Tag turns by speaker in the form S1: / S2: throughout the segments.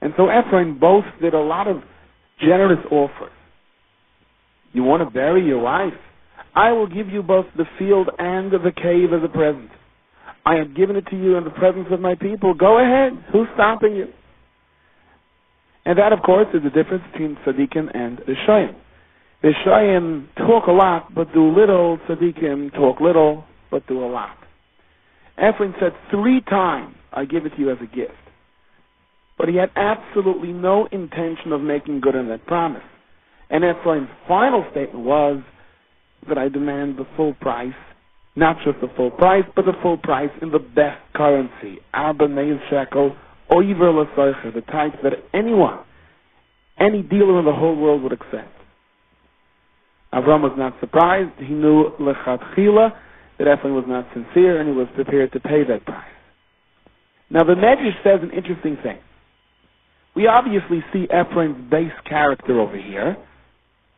S1: And so Ephraim boasted a lot of generous offers. You want to bury your wife? I will give you both the field and the cave as a present. I have given it to you in the presence of my people. Go ahead. Who's stopping you? And that, of course, is the difference between tzaddikim and rishayim. Rishayim talk a lot but do little. Tzaddikim talk little but do a lot. Ephraim said 3 times, I give it to you as a gift. But he had absolutely no intention of making good on that promise. And Ephraim's final statement was that I demand the full price, not just the full price, but the full price in the best currency, Arba Meis Shekel, Oiver L'Soicher, the type that anyone, any dealer in the whole world would accept. Avram was not surprised. He knew Lechatchila that Ephraim was not sincere, and he was prepared to pay that price. Now the Medrash says an interesting thing. We obviously see Ephraim's base character over here,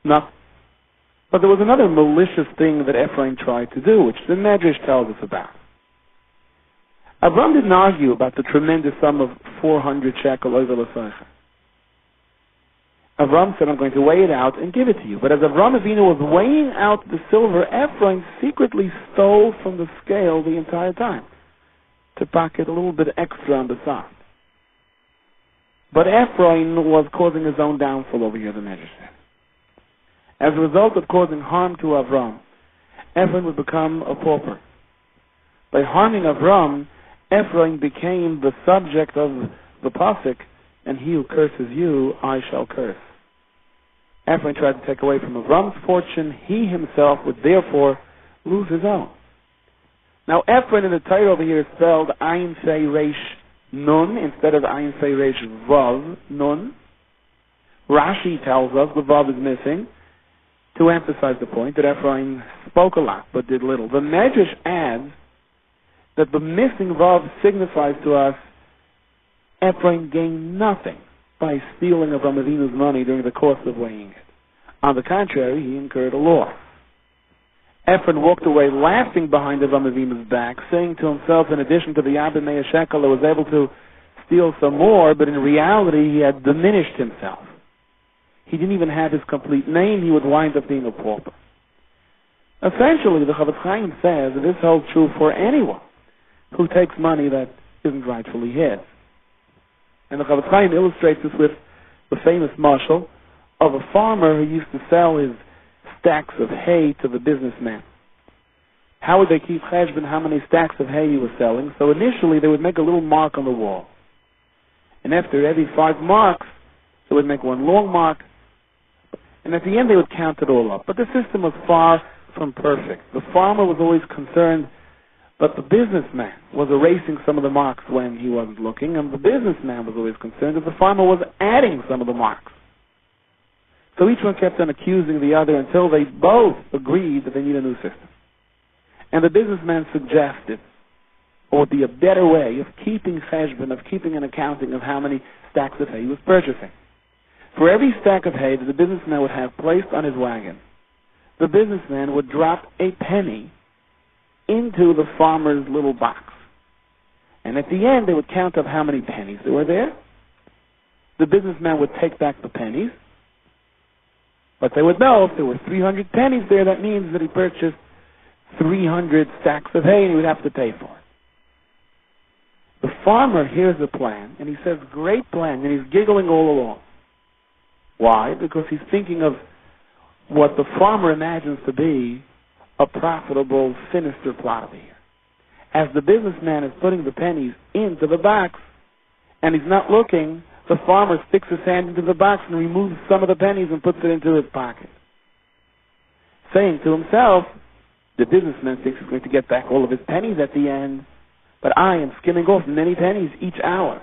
S1: but there was another malicious thing that Ephraim tried to do, which the Medrash tells us about. Avram didn't argue about the tremendous sum of 400 shekel over l'soicha. Avram said, I'm going to weigh it out and give it to you. But as Avram Avinu was weighing out the silver, Ephraim secretly stole from the scale the entire time to pocket a little bit extra on the side. But Ephraim was causing his own downfall over here, the Medrash said. As a result of causing harm to Avram, Ephraim would become a pauper. By harming Avram, Ephraim became the subject of the pasuk, and he who curses you, I shall curse. Ephraim tried to take away from Avram's fortune. He himself would therefore lose his own. Now, Ephraim in the Torah over here is spelled Ayin Fei Reish Nun instead of Ayin Fei Reish Vav Nun. Rashi tells us the Vav is missing to emphasize the point that Ephraim spoke a lot but did little. The Medrash adds that the missing Vav signifies to us Ephraim gained nothing by stealing Avram Avinu's money during the course of weighing it. On the contrary, he incurred a loss. Ephraim walked away laughing behind Avram Avinu's back, saying to himself, in addition to the Yabba Meah Shekel, I was able to steal some more, but in reality he had diminished himself. He didn't even have his complete name. He would wind up being a pauper. Essentially, the Chavetz Chaim says that this holds true for anyone who takes money that isn't rightfully his. And the Chavetz Chaim illustrates this with the famous mashal of a farmer who used to sell his stacks of hay to the businessman. How would they keep cheshbon how many stacks of hay he was selling? So initially they would make a little mark on the wall. And after every 5 marks, they would make one long mark. And at the end they would count it all up. But the system was far from perfect. The farmer was always concerned, but the businessman was erasing some of the marks when he wasn't looking, and the businessman was always concerned that the farmer was adding some of the marks. So each one kept on accusing the other until they both agreed that they need a new system. And the businessman suggested, or would be a better way of keeping cheshbon, of keeping an accounting of how many stacks of hay he was purchasing. For every stack of hay that the businessman would have placed on his wagon, the businessman would drop a penny into the farmer's little box. And at the end, they would count up how many pennies there were there. The businessman would take back the pennies, but they would know if there were 300 pennies there, that means that he purchased 300 stacks of hay and he would have to pay for it. The farmer hears the plan and he says, great plan, and he's giggling all along. Why? Because he's thinking of what the farmer imagines to be a profitable, sinister plot over here. As the businessman is putting the pennies into the box and he's not looking, the farmer sticks his hand into the box and removes some of the pennies and puts it into his pocket, saying to himself, the businessman thinks he's going to get back all of his pennies at the end, but I am skimming off many pennies each hour.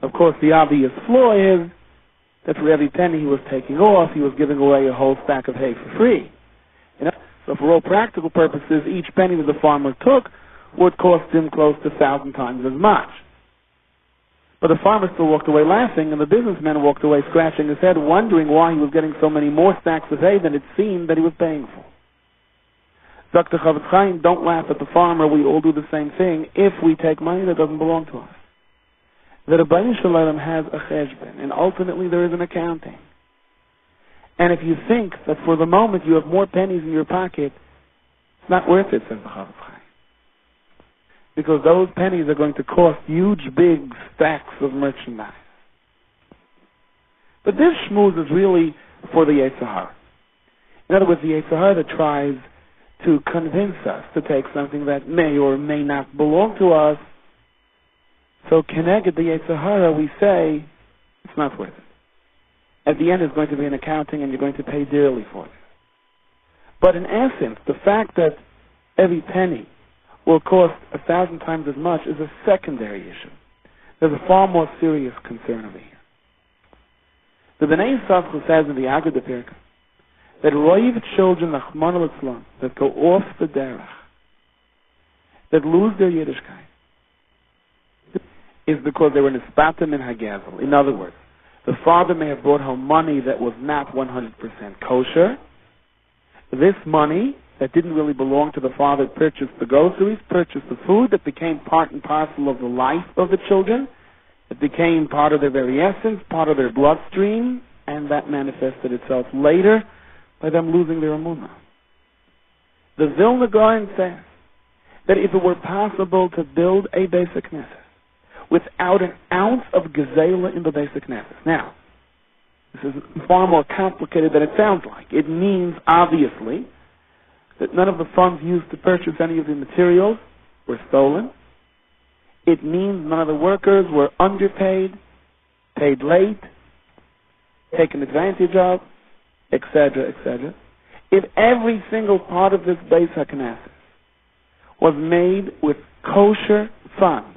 S1: Of course, the obvious flaw is that for every penny he was taking off, he was giving away a whole stack of hay for free. So for all practical purposes, each penny that the farmer took would cost him close to 1,000 times as much. But the farmer still walked away laughing, and the businessman walked away scratching his head, wondering why he was getting so many more stacks of hay than it seemed that he was paying for. Dr. Chavetz Chaim, don't laugh at the farmer. We all do the same thing if we take money that doesn't belong to us. that a Rebbeinu Shalom has a cheshbon, and ultimately there is an accounting. And if you think that for the moment you have more pennies in your pocket, it's not worth it, says the Chafetz Chaim. Because those pennies are going to cost huge, big stacks of merchandise. But this shmooze is really for the Yetzer Hara. In other words, the Yetzer Hara that tries to convince us to take something that may or may not belong to us. So, keneged the Yetzer Hara, we say, it's not worth it. At the end, it's going to be an accounting, and you're going to pay dearly for it. But in essence, the fact that every penny will cost 1,000 times as much is a secondary issue. There's a far more serious concern over here. The Bnei Yissaschar says in the Agada Pirka that roiv children that go off the derech, that lose their Yiddishkeit, is because they were nispatim in hagazel. In other words, the father may have brought home money that was not 100% kosher. This money that didn't really belong to the father purchased the groceries, purchased the food that became part and parcel of the life of the children. It became part of their very essence, part of their bloodstream, and that manifested itself later by them losing their emunah. The Vilna Gaon says that if it were possible to build a basic knesset without an ounce of gezela in the basic knesset. Now, this is far more complicated than it sounds like. It means, obviously, that none of the funds used to purchase any of the materials were stolen. It means none of the workers were underpaid, paid late, taken advantage of, etc., etc. If every single part of this Beis HaKnesset was made with kosher funds,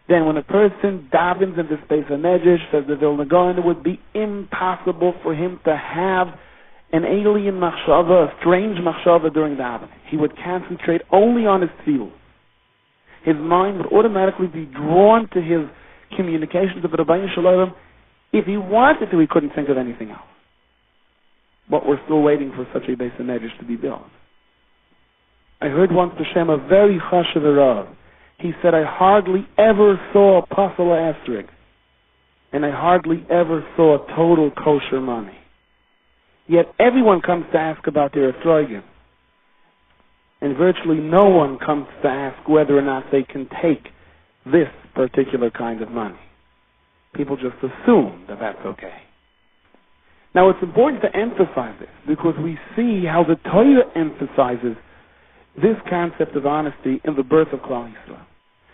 S1: then when a person davens in this Beis HaMedrash, says the Vilna Gaon, it would be impossible for him to have an alien machshava, a strange machshava during davening. He would concentrate only on his tefillah. His mind would automatically be drawn to his communications with the Rebbeinu Shalom. If he wanted to, he couldn't think of anything else. But we're still waiting for such a Beis HaMedrash to be built. I heard once B'Shem a very chashav Rav. He said, I hardly ever saw a pasala asterisk, and I hardly ever saw total kosher money. Yet everyone comes to ask about their esrogim, and virtually no one comes to ask whether or not they can take this particular kind of money. People just assume that that's okay. Now it's important to emphasize this, because we see how the Torah emphasizes this concept of honesty in the birth of Klal Yisrael.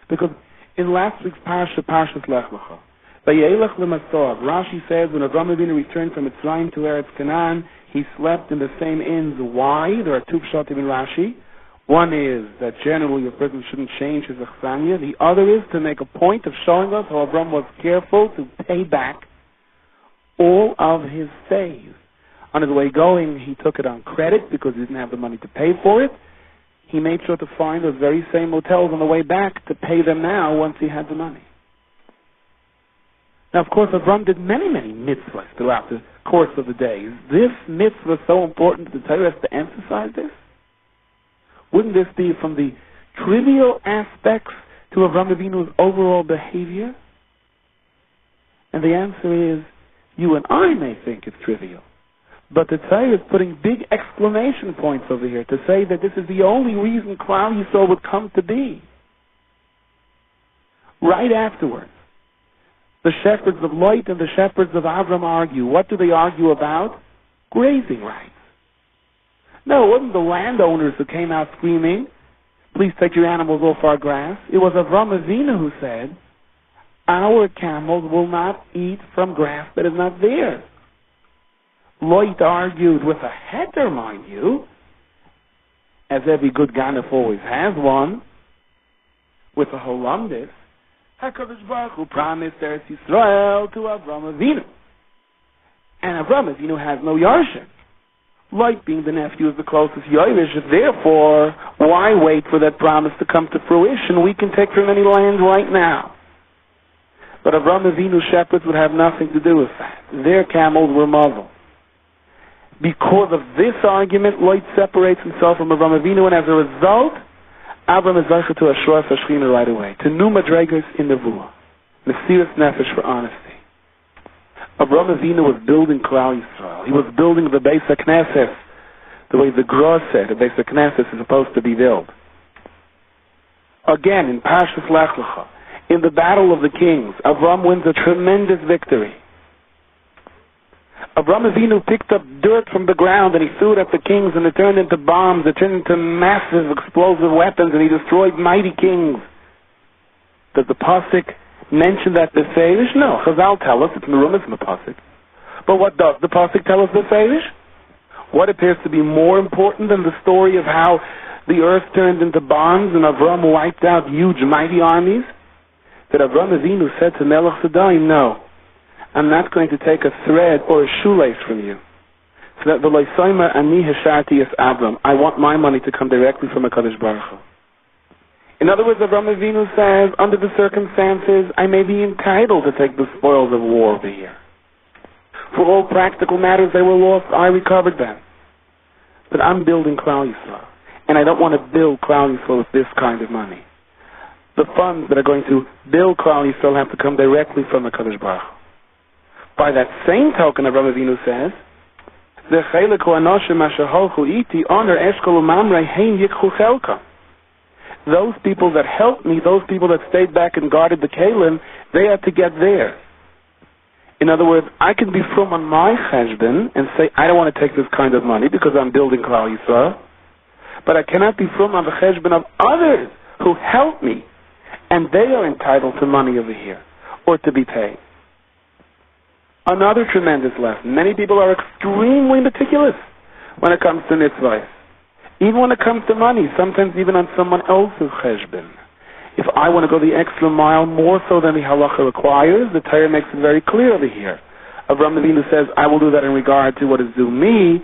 S1: Because in last week's Parshas Lech Lecha, Vayelech L'Masav, Rashi says when Avraham Avinu returned from Mitzrayim to Eretz Canaan, he slept in the same inns. Why? There are two pshatim in Rashi. One is that generally a person shouldn't change his achsanya. The other is to make a point of showing us how Avraham was careful to pay back all of his stays. On his way going, he took it on credit because he didn't have the money to pay for it. He made sure to find those very same hotels on the way back to pay them now once he had the money. Now, of course, Avram did many, many mitzvahs throughout the course of the day. Is this mitzvah so important that the Torah has to emphasize this? Wouldn't this be from the trivial aspects to Avram Avinu's overall behavior? And the answer is, you and I may think it's trivial. But the Torah is putting big exclamation points over here to say that this is the only reason Klal Yisrael would come to be. Right afterwards, the shepherds of Lot and the shepherds of Avram argue. What do they argue about? Grazing rights. No, it wasn't the landowners who came out screaming, please take your animals off our grass. It was Avram Avinu who said, our camels will not eat from grass that is not theirs. Lot argued with a heter, mind you, as every good ganef always has one, with a holamdis. HaKadosh Baruch Hu promised Eretz Yisrael to Avram Avinu. And Avram Avinu has no Yarshin. Lot, being the nephew, is the closest Yoresh. Therefore, why wait for that promise to come to fruition? We can take from any land right now. But Avram Avinu's shepherds would have nothing to do with that. Their camels were muzzled. Because of this argument, Lot separates himself from Avram Avinu, and as a result, Avram is zeicher to Ashur Fashchina right away, to new madregas in Nevuah. Mesiras Nefesh for honesty. Avraham Avinu was building Klal Yisrael. He was building the Beis HaKnesses the way the Gra said the Beis HaKnesses is supposed to be built. Again, in Parshas Lech Lecha, in the Battle of the Kings, Avraham wins a tremendous victory. Avraham Avinu picked up dirt from the ground and he threw it at the kings, and it turned into bombs, it turned into massive explosive weapons, and he destroyed mighty kings. Does the Pasuk mention that the Befeirish? No. Chazal tell us, it's Merumas in the Pasuk. But what does the Pasuk tell us the Befeirish? What appears to be more important than the story of how the earth turned into bombs and Avraham wiped out huge mighty armies? That Avraham Avinu said to Melech Sodom, no, I'm not going to take a thread or a shoelace from you. So that v'lo soimer ani hasharti es Avram, I want my money to come directly from HaKadosh Baruch Hu. In other words, Avraham Avinu says, under the circumstances, I may be entitled to take the spoils of war over here. For all practical matters, they were lost. I recovered them. But I'm building Klal Yisrael, and I don't want to build Klal Yisrael with this kind of money. The funds that are going to build Klal Yisrael have to come directly from the HaKadosh Baruch Hu. By that same token, Avraham Avinu says, "The chelik hu anoshim asher holchu iti honor eshkol umamrei hein yikchu chelka." Those people that helped me, those people that stayed back and guarded the kelim, they are to get theirs. In other words, I can be from on my cheshbon and say, I don't want to take this kind of money because I'm building Klal Yisrael. But I cannot be from on the cheshbon of others who help me, and they are entitled to money over here, or to be paid. Another tremendous lesson. Many people are extremely meticulous when it comes to mitzvahs. Even when it comes to money, sometimes even on someone else's cheshbon. If I want to go the extra mile, more so than the halacha requires, the Torah makes it very clear over here. Avraham Avinu says, I will do that in regard to what is due me.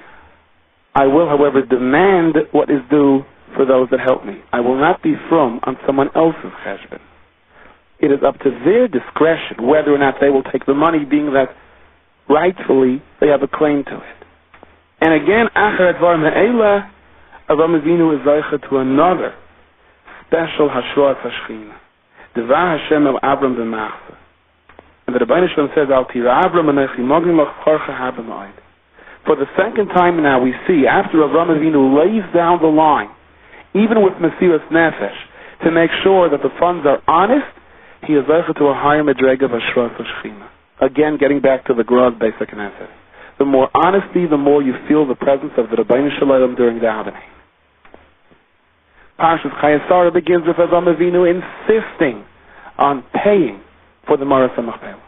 S1: I will, however, demand what is due for those that help me. I will not be from on someone else's cheshbon. It is up to their discretion whether or not they will take the money, being that rightfully they have a claim to it. And again, Acher Advar Me'ela, Avraham Avinu is zeicha to another special Hashroat Hashchina. Devar Hashem el Avram b'machzeh. And the Rebbeinu Shalom says, Al tira Avram anechi mogim lach chorcha hab'mayid. For the second time now we see, after Avraham Avinu lays down the line, even with Mesiras Nefesh, to make sure that the funds are honest, he is zeicha to a higher medrega of Hashroat Hashchina. Again, getting back to the Grod Beis HaKnesset. The more honesty, the more you feel the presence of the Rebbeinu Shalom during the davening. Parshas Chayei begins with Avraham Avinu insisting on paying for the Maras HaMachpelah.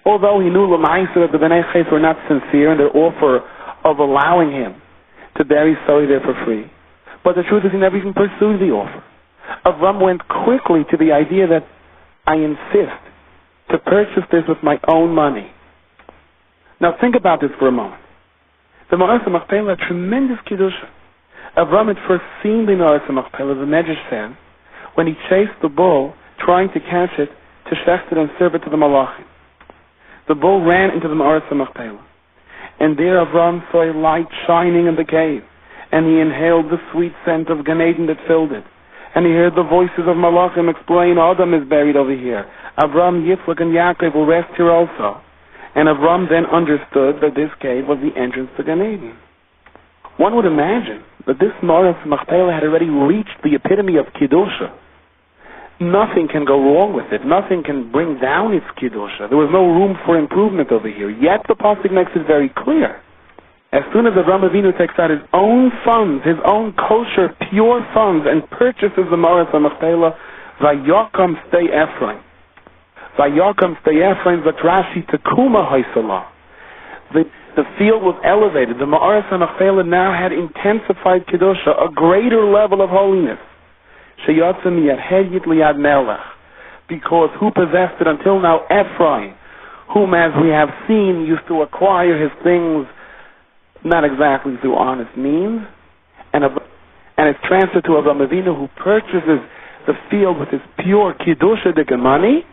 S1: Although he knew L'maisa that the Bnei Ches were not sincere in their offer of allowing him to bury Sari there for free, but the truth is he never even pursued the offer. Avram went quickly to the idea that I insist to purchase this with my own money. Now think about this for a moment. The Maras HaMachpelah, tremendous Kiddusha. Avram had first seen the Maras HaMachpelah, the Medrash says, when he chased the bull, trying to catch it, to shecht it and serve it to the Malachim. The bull ran into the Maras HaMachpelah, and there Avram saw a light shining in the cave, and he inhaled the sweet scent of Gan Eden that filled it, and he heard the voices of Malachim explain, Adam is buried over here. Avram, Yitzchak, and Yaakov will rest here also. And Avram then understood that this cave was the entrance to Gan Eden. One would imagine that this Maras HaMachpelah had already reached the epitome of Kiddusha. Nothing can go wrong with it. Nothing can bring down its Kiddusha. There was no room for improvement over here. Yet the Pasuk makes it very clear. As soon as Avraham Avinu takes out his own funds, his own kosher, pure funds, and purchases the Maras HaMachpelah, Vayakam stay Ephraim. Vayakam stay Ephraim, Vatrashi Tekuma Haisala. The field was elevated. The Maras HaMachpelah now had intensified Kiddusha, a greater level of holiness. Sheyatzim Yadhed Yit Liad Melech. Because who possessed it until now? Ephraim, whom, as we have seen, used to acquire his things not exactly through honest means, and it's transferred to Avraham Avinu, who purchases the field with his pure Kiddusha money,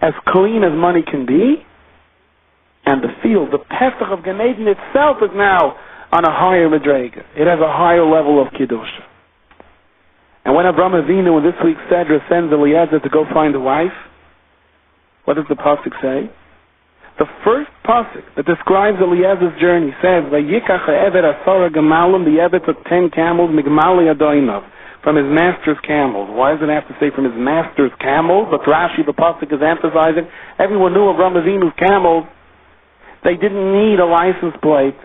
S1: as clean as money can be, and the field, the Pesach of Gan Eden itself, is now on a higher Madrega. It has a higher level of Kiddusha. And when Avraham Avinu in this week's Sedra sends Eliezer to go find a wife, What does the pasuk say? The first pasuk that describes Eliezer's journey says, "Vayikach ha'eved asara gemalim." The Eved took 10 camels, migmali adoinav, from his master's camels. Why does it have to say from his master's camels? But Rashi, the pasuk is emphasizing, everyone knew Avram Avinu's camels. They didn't need a license plate.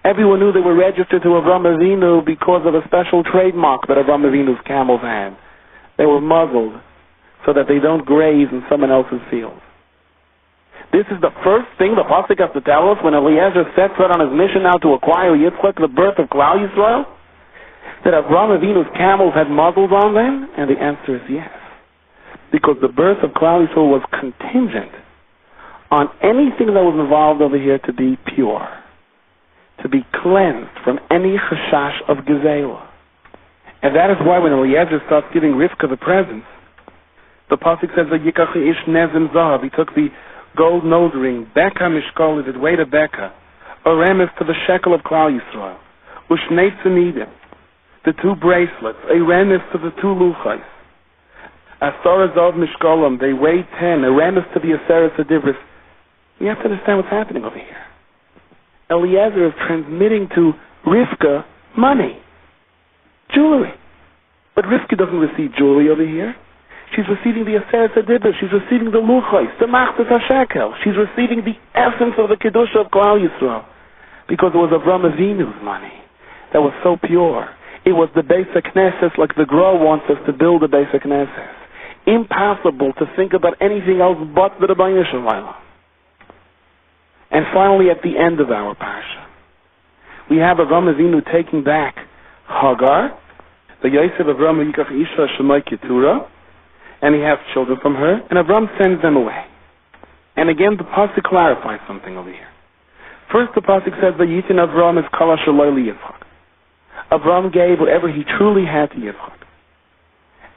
S1: Everyone knew they were registered to Avram Avinu because of a special trademark that Avram Avinu's camels had. They were muzzled so that they don't graze in someone else's field. This is the first thing the pasuk has to tell us when Eliezer sets out on his mission now to acquire Yitzchak, the birth of Klal Yisrael, that Avram Avinu's camels had muzzles on them? And the answer is yes. Because the birth of Klal Yisrael was contingent on anything that was involved over here to be pure, to be cleansed from any chashash of gezela. And that is why when Eliezer starts giving Rivka the presents, the pasuk says that Yikach ish nezim zahav. He took the gold nose ring, Beka mishkol, it weighed a Beka, a remes to the shekel of Klal Yisrael, Ushnei tzenidim, the 2 bracelets, a remes to the 2 luchais, Asara zav mishkolam, they weighed 10, a remes to the Aseret Adivris. You have to understand what's happening over here. Eliezer is transmitting to Rivka money, jewelry. But Rivka doesn't receive jewelry over here. She's receiving the Aseret Adibah. She's receiving the Luchais, the Machtas HaShekel. She's receiving the essence of the Kedusha of Klal Yisrael. Because it was Avram Avinu's money that was so pure. It was the Beis HaKnesses, like the Gra wants us to build the Beis HaKnesses. Impossible to think about anything else but the Rebbeinu Shalom. And finally, at the end of our parsha, we have Avram Avinu taking back Hagar, the Yosef Avram Yikach Isha Shemai Keturah, and he has children from her, and Avram sends them away. And again, the pasuk clarifies something over here. First, the pasuk says that Yitin Avram is Kala Shaloi li Yitzchak. Avram gave whatever he truly had to Yitzchak.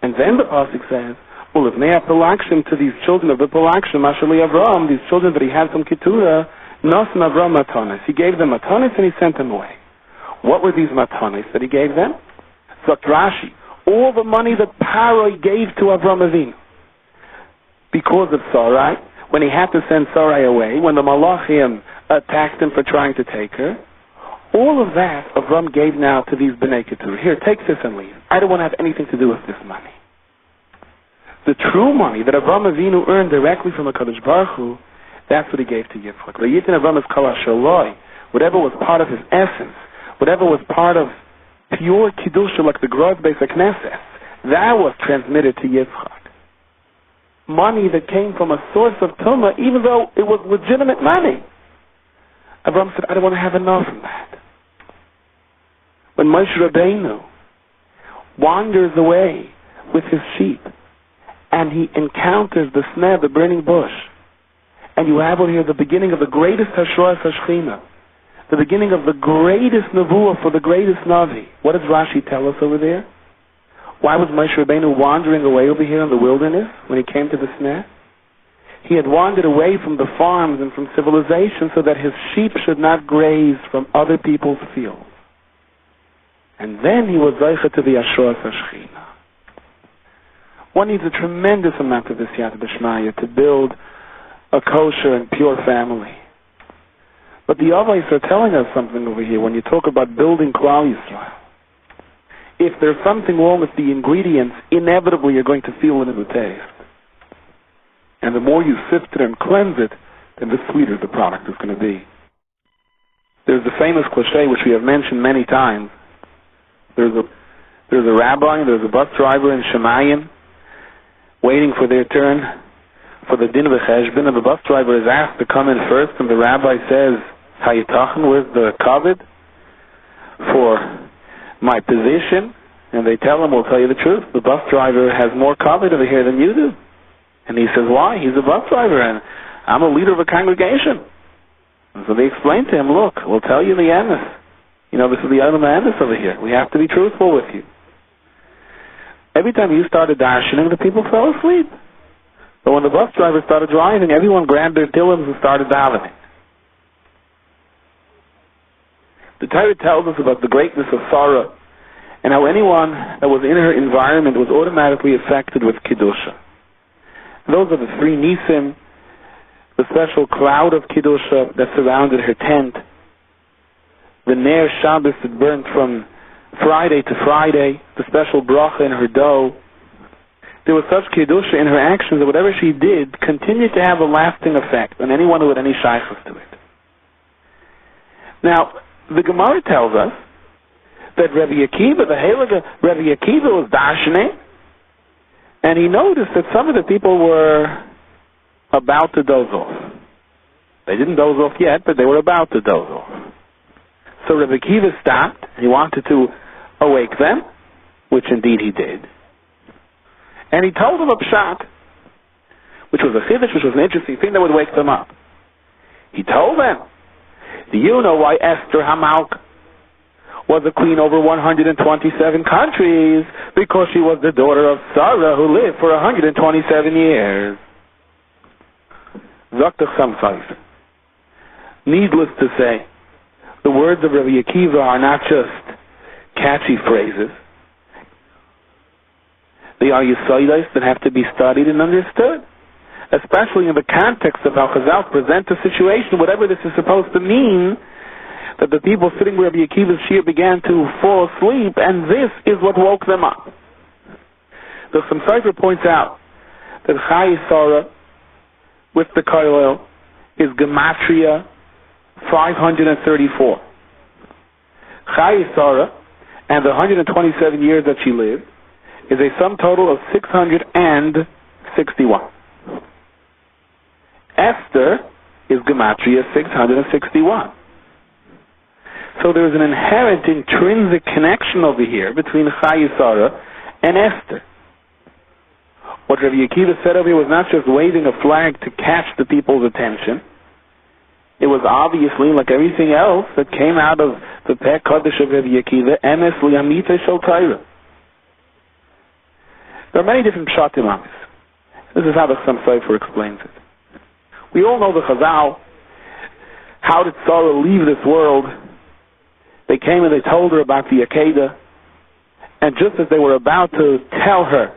S1: And then the pasuk says, well, if Nea Pelakshim, to these children of the Pelakshim, Ashali Avram, these children that he had from Keturah, Nosan Avram Matanis. He gave them Matanis and he sent them away. What were these Matanis that he gave them? Zok Rashi, all the money that Paroi gave to Avram Avinu. Because of Sarai, when he had to send Sarai away, when the Malachim attacked him for trying to take her, all of that Avram gave now to these Bnei Keturah. Here, take this and leave. I don't want to have anything to do with this money. The true money that Avram Avinu earned directly from the Kadosh Baruch Hu, that's what he gave to Yitzchak. V'yitin Avram es kol hashaloi, whatever was part of his essence, whatever was part of pure Kiddusha like the Grod Beis HaKnesses, that was transmitted to Yitzchak. Money that came from a source of Tumah, even though it was legitimate money. Avram said, I don't want to have enough of that. When Moshe Rabbeinu wanders away with his sheep, and he encounters the sneh, the burning bush, and you have over here the beginning of the greatest Hashroas Hashchina, the beginning of the greatest Nevuah for the greatest Navi. What does Rashi tell us over there? Why was Moshe Rabbeinu wandering away over here in the wilderness when he came to the sneh? He had wandered away from the farms and from civilization so that his sheep should not graze from other people's fields. And then he was Zaycha to the Hashroas Hashchina. One needs a tremendous amount of Siyata B'Shmaya to build a kosher and pure family. But the Avos are telling us something over here when you talk about building Klal Yisrael. If there's something wrong with the ingredients, inevitably you're going to feel it in the taste. And the more you sift it and cleanse it, then the sweeter the product is going to be. There's the famous cliche which we have mentioned many times. There's a rabbi, there's a bus driver in Shemayim, waiting for their turn for the din of the cheshbon, and the bus driver is asked to come in first, and the rabbi says, Hayitachen, where's the kavod for my position? And they tell him, we'll tell you the truth, the bus driver has more kavod over here than you do. And he says, why? He's a bus driver, and I'm a leader of a congregation. And so they explain to him, look, we'll tell you the emes. You know, this is the Yom HaEmes over here. We have to be truthful with you. Every time you started darshaning, the people fell asleep. But when the bus driver started driving, everyone grabbed their tillams and started davening. The Torah tells us about the greatness of Sarah and how anyone that was in her environment was automatically affected with Kiddusha. Those are the three Nisim, the special cloud of Kiddusha that surrounded her tent, the Ner Shabbos that burned from Friday to Friday, the special bracha in her dough. There was such Kiddusha in her actions that whatever she did continued to have a lasting effect on anyone who had any shaykhs to it. Now, the Gemara tells us that Rabbi Akiva, the Heilige Rabbi Akiva, was darshaning, and he noticed that some of the people were about to doze off. They didn't doze off yet, but they were about to doze off. So Rabbi Akiva stopped, and he wanted to awake them, which indeed he did. And he told them a pshat, which was a chiddush, which was an interesting thing that would wake them up. He told them, do you know why Esther Hamalka was a queen over 127 countries? Because she was the daughter of Sarah, who lived for 127 years. Zaktach Samsayf. Needless to say, the words of Rabbi Akiva are not just catchy phrases. They are yesodis that have to be studied and understood, especially in the context of how Chazal present a situation, whatever this is supposed to mean, that the people sitting with Rabbi Akiva's shir began to fall asleep, and this is what woke them up. The Samsayfer points out that chayei Sarah with the koil is gematria 534. Chayei Sarah and the 127 years that she lived is a sum total of 661. Esther is gematria 661. So there is an inherent intrinsic connection over here between chayei Sarah and Esther. What Rabbi Akiva said over here was not just waving a flag to catch the people's attention. It was obviously, like everything else that came out of the Peh Kodesh of Rabbi Akiva, emes li'amita shel Torah. There are many different pshatim on this. This is how the Samsayfer explains it. We all know the Chazal. How did Sarah leave this world? They came and they told her about the Akedah, and just as they were about to tell her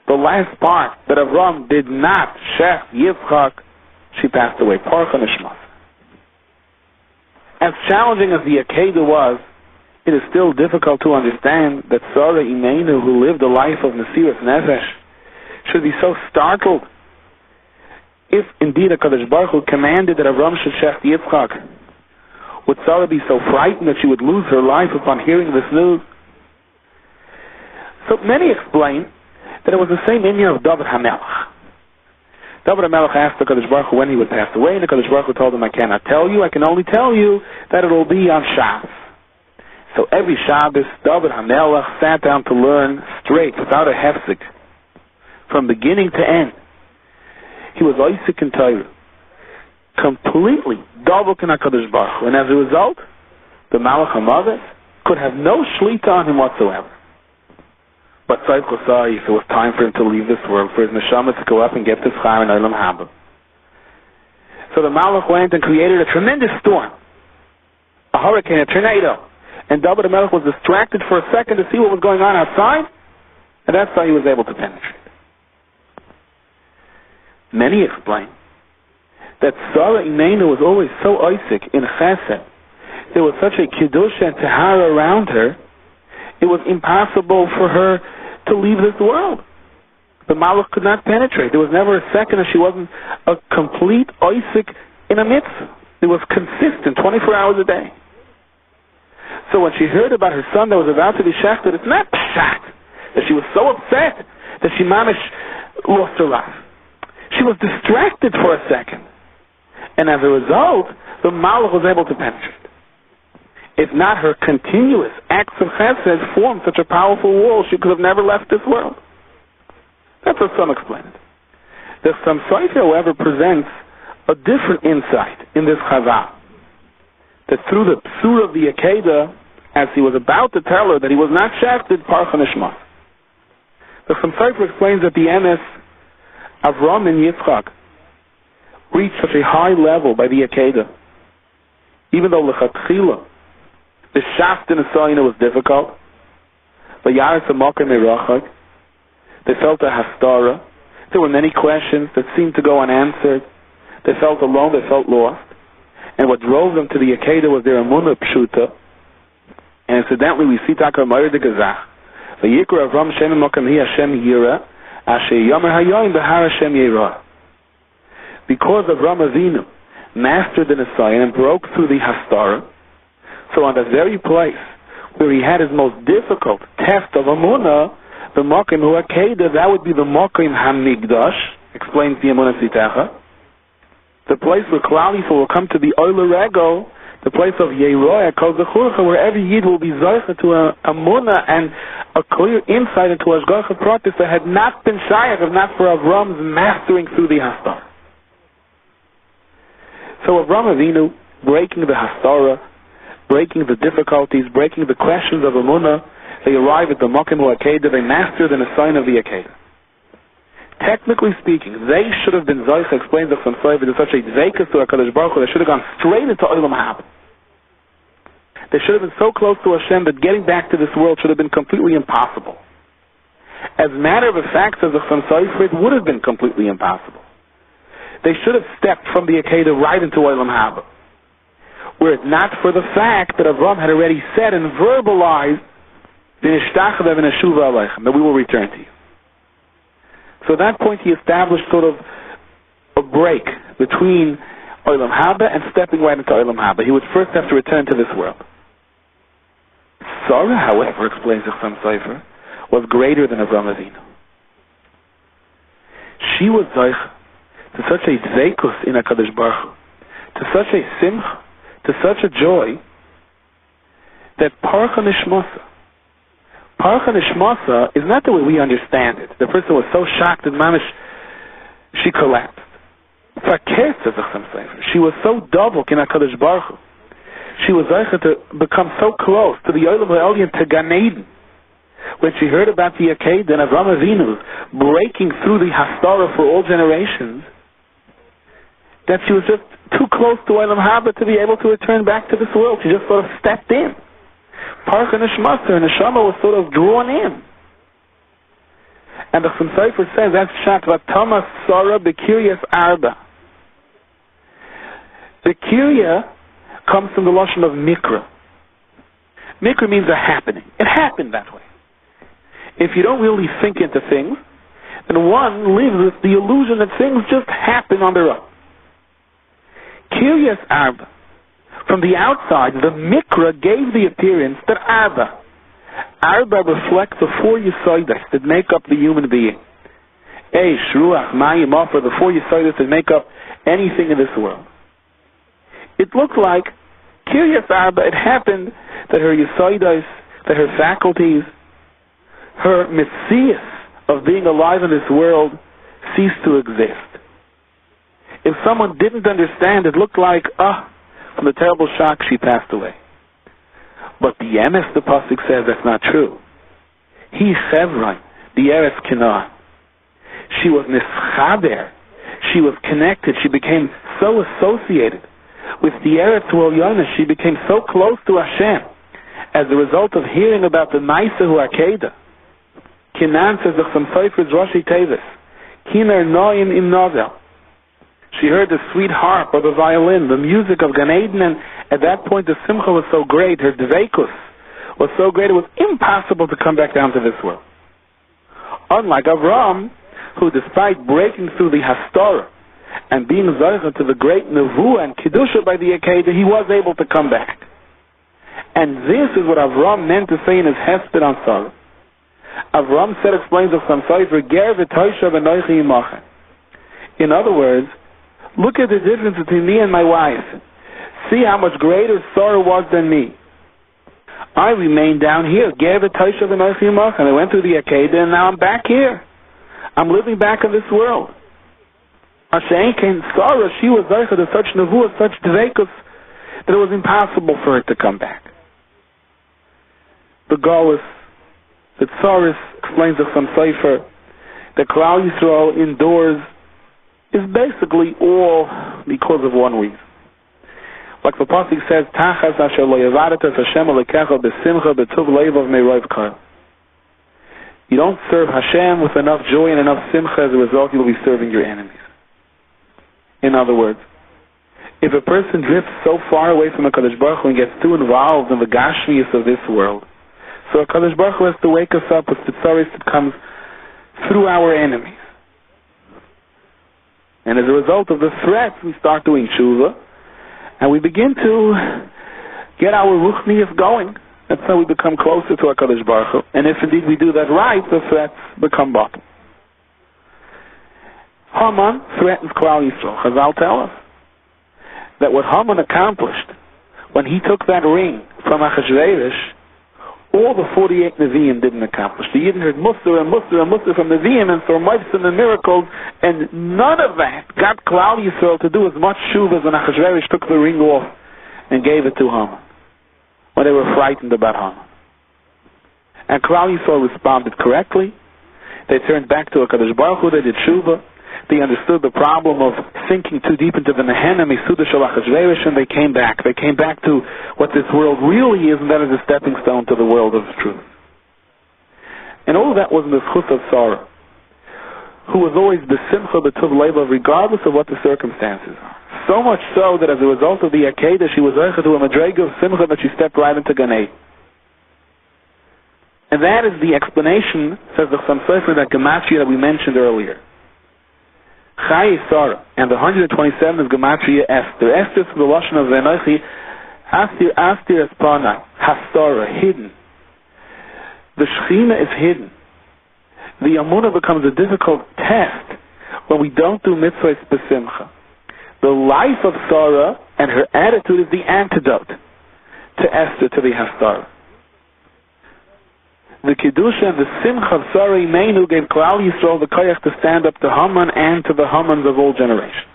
S1: the last part, that Avram did not shech Yitzchak, she passed away. Paruch HaNishmas. As challenging as the Akedah was, it is still difficult to understand that Sarah Imenu, who lived a life of Mesiras Nefesh, should be so startled if indeed HaKadosh Baruch Hu commanded that Avram should shech Yitzchak. Would Sarah be so frightened that she would lose her life upon hearing this news? So many explain that it was the same inyan of David HaMelech. David HaMelech asked the HaKadosh Baruch Hu when he would pass away, and the HaKadosh Baruch Hu told him, I cannot tell you, I can only tell you that it will be on Shabbos. So every Shabbos, David HaMelech sat down to learn straight, without a hefzik, from beginning to end. He was Isaac in Torah, completely double in HaKadosh Baruch Hu, and as a result, the Malach HaMavet could have no shlita on him whatsoever. But Tzayv Chosai, if it was time for him to leave this world, for his neshama to go up and get this chayei in Olam Haba. So the Malach went and created a tremendous storm, a hurricane, a tornado, and David HaMelech was distracted for a second to see what was going on outside, and that's how he was able to penetrate. Many explain that Sarah Imenu was always so Isaac in Chesed. There was such a Kiddush and Tahara around her, it was impossible for her to leave this world. The Malach could not penetrate. There was never a second that she wasn't a complete Isaac in a mitzvah. It was consistent, 24 hours a day. So when she heard about her son that was about to be shechted, it's not pshat that she was so upset that she mamish lost her life. She was distracted for a second. And as a result, the Malach was able to penetrate. If not, her continuous acts of chesed formed such a powerful wall, she could have never left this world. That's what some explain it. The Samsayfer, however, presents a different insight in this chazal. That through the psur of the Akedah, as he was about to tell her that he was not shafted, Paruch HaNishmas. The Samsayfer explains that the emes Avram and Yitzchak reached such a high level by the Akedah, even though lechatchila the shaft in the Soina was difficult, but Yaris Amakar Merachak, they felt a hastara, There were many questions that seemed to go unanswered. They felt alone, they felt lost. And what drove them to the Akedah was their Amunah Pshuta. And incidentally, we see Taka Meir de Gazach. Vayikra Avram Shem Mokam Hi Hashem Yira, Asher Yomer Hayoim Behar Hashem Yirah. Because Avram Avinu mastered the Nisayan and broke through the Hastara, so on that very place where he had his most difficult test of Amunah, the Mokim Hu Akedah, that would be the Mokim HaMigdash, explains the Amunah Sitacha, the place where Klal Yisrael will come to the Oile Rego, the place of Yeroya, Kol Zechurcha, where every Yid will be Zoicha to Amunah and a clear insight into Hashgacha Pratis that had not been Shayach if not for Avram's mastering through the Hastara. So Avram Avinu, breaking the Hastara, breaking the difficulties, breaking the questions of Amunah, they arrive at the Mokim Hu Akedah, they master the Nisayan of the Akedah. Technically speaking, they should have been Zoich, explains the Chasam to such a Dveikus to HaKadosh Baruch Hu, they should have gone straight into Olam Haba. They should have been so close to Hashem that getting back to this world should have been completely impossible. As a matter of fact, says the Chasam it would have been completely impossible. They should have stepped from the Akedah right into Olam Haba. Were it not for the fact that Avram had already said and verbalized that we will return to you. So at that point he established sort of a break between Olam Haba and stepping right into Olam Haba. He would first have to return to this world. Sarah, however, explains the Chasam Sofer, was greater than Avram Avinu. She was Zoich to such a Dveikus in HaKadosh Baruch Hu, to such a Simcha, to such a joy, that Parcha Nishmasa. Parcha Nishmasa is not the way we understand it. The person was so shocked that Mamish, she collapsed. Fakir, says the Chasam Sofer. She was so double in HaKadosh Baruch Hu. She was able to become so close to the Olam Ha'elyon, to Gan Eden. When she heard about the Akedah and Avram Avinu breaking through the Hastara for all generations, that she was just too close to Olam Haba to be able to return back to this world. She just sort of stepped in. Parcha Nishmasa, her neshama was sort of drawn in. And the Chasam Sofer says, that's Shat Vatama Sara Bekiryas Arba. Bekirya comes from the Lashon of Mikra. Mikra means a happening. It happened that way. If you don't really think into things, then one lives with the illusion that things just happen on their own. Kiryas Arba. From the outside, the Mikra gave the appearance that Arba. Arba reflects the four Yesodas that make up the human being. Eish, Ruach, Mayim, Ofer, the four Yesodas that make up anything in this world. It looked like Kiryas Arba, it happened that her Yesodas, that her faculties, her Metzias of being alive in this world ceased to exist. If someone didn't understand, it looked like, from the terrible shock she passed away. But the Emes, the Pasuk says, that's not true. He Chevron, the Eretz Canaan. She was nischaber. She was connected. She became so associated with the Eretz Elyon. She became so close to Hashem as a result of hearing about the Maisa Hu Akedah. Canaan, says the Chasam Sofer's Roshi Tevis, Kiner Noim Im Novel. She heard the sweet harp or the violin, the music of Gan Eden, and at that point the Simcha was so great, her Dveikus was so great, it was impossible to come back down to this world. Unlike Avram, who despite breaking through the Hastara and being Zoycha to the great Nevuah and Kiddusha by the Akedah, he was able to come back. And this is what Avram meant to say in his Hesped on Sarah. Avram said, explains of Chasam Sofer, Ger v'toisha v'noichi imachem. In other words, look at the difference between me and my wife. See how much greater Sarah was than me. I remained down here. Ger v'toisha v'noichi imachem. I went through the Akedah and now I'm back here. I'm living back in this world. Hashem came, Sarah, she was Zoycha to such Nevuah, such Dveikus, that it was impossible for her to come back. The Galus, that Tsaris explains the Chasam Sofer, that Klal Yisrael endures is basically all because of one reason. Like the Pasuk says, Tachas asher lo yavaretas Hashem alekecha besimcha betuv leivav meroiv kol. You don't serve Hashem with enough joy and enough simcha. As a result, you will be serving your enemies. In other words, if a person drifts so far away from HaKadosh Baruch Hu and gets too involved in the gashmius of this world, so HaKadosh Baruch Hu has to wake us up with the tzaris that comes through our enemies. And as a result of the threats, we start doing tshuva, and we begin to get our ruchnius going. That's how we become closer to HaKadosh Baruch Hu. And if indeed we do that right, the threats become bottom. Haman threatens Klal Yisrael. Chazal tell us that what Haman accomplished when he took that ring from Achashverosh, all the 48 Nevi'im didn't accomplish. The Yidden heard Musar and Musar and Musar from Nevi'im and saw Moivsim and miracles, and none of that got Klal Yisrael to do as much shuv as when Achashverosh took the ring off and gave it to Haman, when they were frightened about Haman. And Klal Yisrael responded correctly. They turned back to HaKadosh Baruch Hu, they did shuvah. They understood the problem of sinking too deep into the Nehenna Mesuda Shel Achashverosh, and they came back. They came back to what this world really is, and that is a stepping stone to the world of truth. And all of that was in the schus of Sarah, who was always besimcha b'tuv leiva, regardless of what the circumstances are. So much so that as a result of the Akedah, she was zeicha to a madrega of simcha that she stepped right into Gan Eden. And that is the explanation, says the Chassam Sofer, that gematria that we mentioned earlier. Chayei Sarah, and the 127 is gematria Esther. Esther is from the lashon of Venochi, Astir Espana, Hasara, hidden. The Shechina is hidden. The Amunah becomes a difficult test when we don't do mitzvahs b'simcha. The life of Sarah and her attitude is the antidote to Esther, to the Hastara. The Kedusha and the Simcha of Sarah Imenu gave Klal Yisrael the koyach to stand up to Haman and to the Hamans of all generations.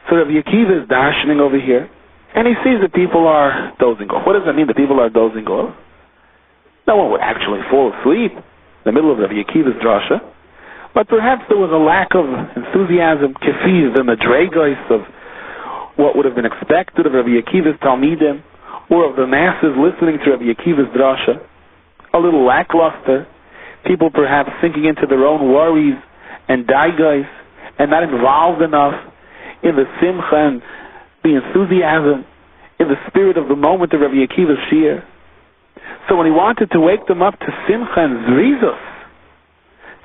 S1: So Rabbi Akiva is darshaning over here, and he sees that people are dozing off. What does that mean, that people are dozing off? No one would actually fall asleep in the middle of Rabbi Akiva's drasha, but perhaps there was a lack of enthusiasm, kefiz, the madregos of what would have been expected of Rabbi Akiva's talmidim, or of the masses listening to Rabbi Akiva's drasha, a little lackluster, people perhaps sinking into their own worries and daigos, and not involved enough in the simcha and the enthusiasm, in the spirit of the moment of Rabbi Akiva's shiur. So when he wanted to wake them up to simcha and zrizos,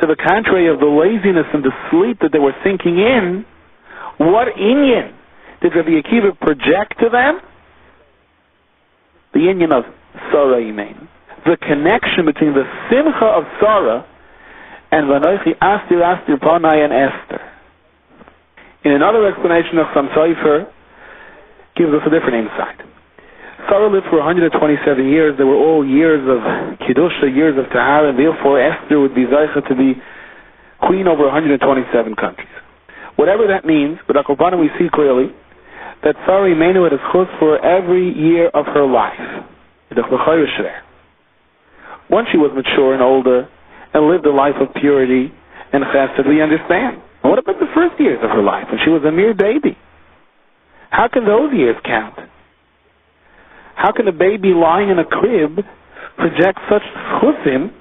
S1: to the contrary of the laziness and the sleep that they were sinking in, what inyan did Rabbi Akiva project to them? The inyan of Sarah Imein. The connection between the simcha of Sarah and Vanoichi Astir Astir Panai and Esther. In another explanation of Chassam Sofer gives us a different insight. Sarah lived for 127 years. They were all years of Kiddusha, years of Tahara, and therefore Esther would be Zaycha to be queen over 127 countries. Whatever that means, but Akobana we see clearly that Sarah Imenu had a chus for every year of her life. Once she was mature and older and lived a life of purity and chesed, we understand. And what about the first years of her life when she was a mere baby? How can those years count? How can a baby lying in a crib project such chusim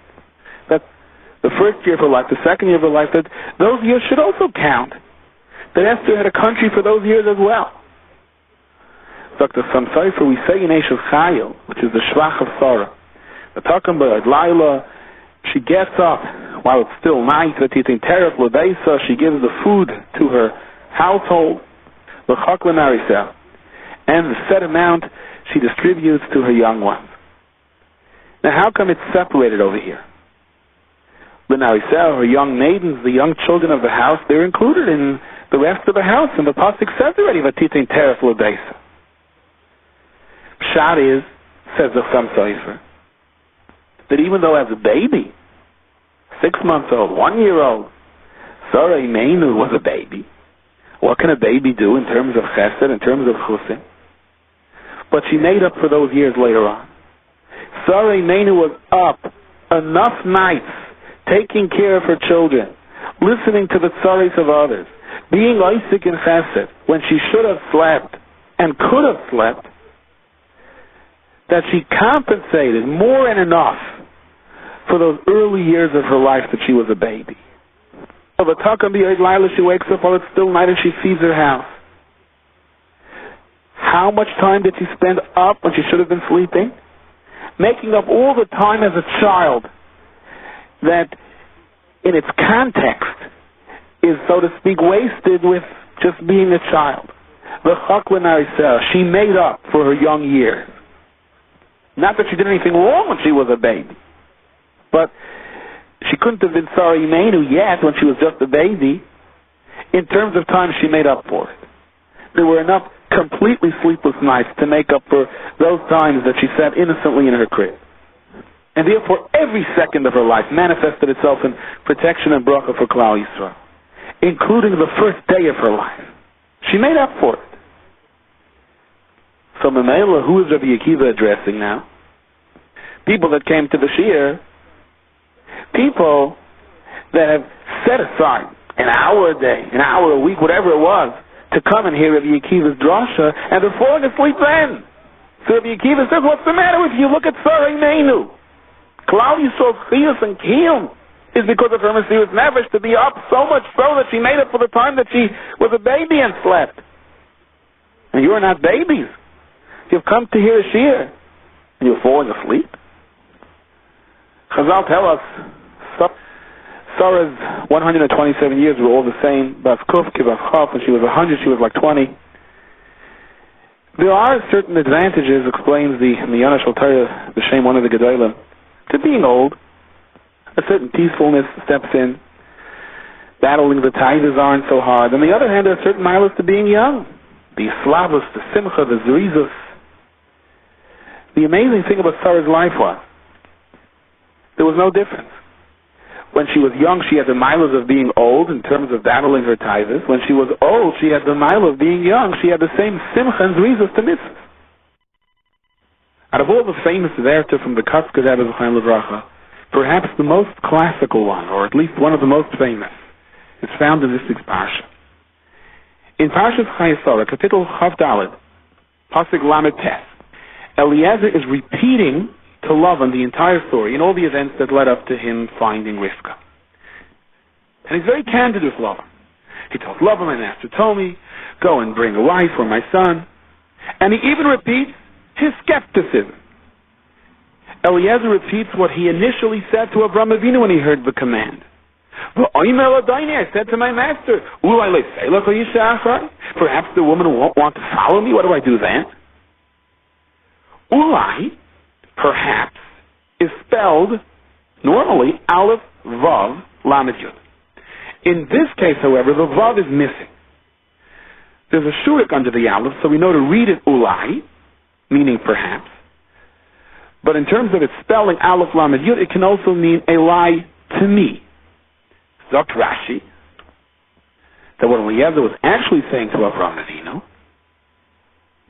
S1: that the first year of her life, the second year of her life, that those years should also count? That Esther had a country for those years as well. Dr. Chassam Sofer, we say in Eishes Chayil, which is the Shvach of Sarah, the talking about Laila, she gets up while it's still night, she gives the food to her household, and the set amount she distributes to her young ones. Now how come it's separated over here? Her young maidens, the young children of the house, they're included in the rest of the house, and the pasuk says already, Vatitin Teref L'Deisa. Pshat is, says the Chassam Sofer, that even though as a baby, 6 months old, 1 year old, Sarah Imenu was a baby. What can a baby do in terms of chesed, in terms of chusim? But she made up for those years later on. Sarah Imenu was up enough nights taking care of her children, listening to the tzaris of others, being oisik in chesed when she should have slept and could have slept, that she compensated more and enough for those early years of her life that she was a baby. So the Taka B'Yod Laila, she wakes up while it's still night and she feeds her house. How much time did she spend up when she should have been sleeping? Making up all the time as a child that in its context is, so to speak, wasted with just being a child. The Chaklanari Sarah, she made up for her young years. Not that she did anything wrong when she was a baby, but she couldn't have been Sarah Imenu yet when she was just a baby. In terms of time, she made up for it. There were enough completely sleepless nights to make up for those times that she sat innocently in her crib. And therefore, every second of her life manifested itself in protection and bracha for Klal Yisrael, including the first day of her life. She made up for it. So, Mamela, who is Rabbi Akiva addressing now? People that came to the Shir, people that have set aside an hour a day, an hour a week, whatever it was, to come and hear Rabbi Akiva's drasha, and they're falling asleep then. So Rabbi Akiva says, what's the matter with you? Look at Sarah Imenu. Klal Yisrael's chiyus and kiyum is because of her Mesiras Nefesh to be up so much so that she made up for the time that she was a baby and slept. And you're not babies. You've come to hear a shir, and you're falling asleep. Chazal tell us, Sarah's 127 years were all the same. Bas Kuf, Kibas Chaf, when she was 100, she was like 20. There are certain advantages, explains the Yana Shal Torah, the Shem, one of the Gedolim, to being old. A certain peacefulness steps in. Battling the tithes aren't so hard. On the other hand, there are certain miles to being young. The Slavos, the Simcha, the Zrizos. The amazing thing about Sarah's life was, there was no difference. When she was young, she had the miles of being old in terms of battling her tithes. When she was old, she had the mile of being young. She had the same Simcha and Zrizos to mitzvahs. Out of all the famous Verta from the Katzker Rebbe Zchaim Levracha, perhaps the most classical one, or at least one of the most famous, is found in this week's Parsha. In Parshas Chayei Sarah, Kapitel Chav Daled, Pasuk Lamed Tes, Eliezer is repeating to Lavan the entire story and all the events that led up to him finding Rivka. And he's very candid with Lavan. He tells Lavan, my master told me, go and bring a wife for my son. And he even repeats his skepticism. Eliezer repeats what he initially said to Avraham Avinu when he heard the command. I said to my master, perhaps the woman won't want to follow me. What do I do then? Ulai, perhaps, is spelled normally Aleph, Vav, Lamed Yud. In this case, however, the Vav is missing. There's a shurik under the Aleph, so we know to read it Ulai, meaning perhaps. But in terms of its spelling, Aleph, Lamed Yud, it can also mean a lie to me. Zok Rashi, that what Eliezer was actually saying to Avraham Avinu,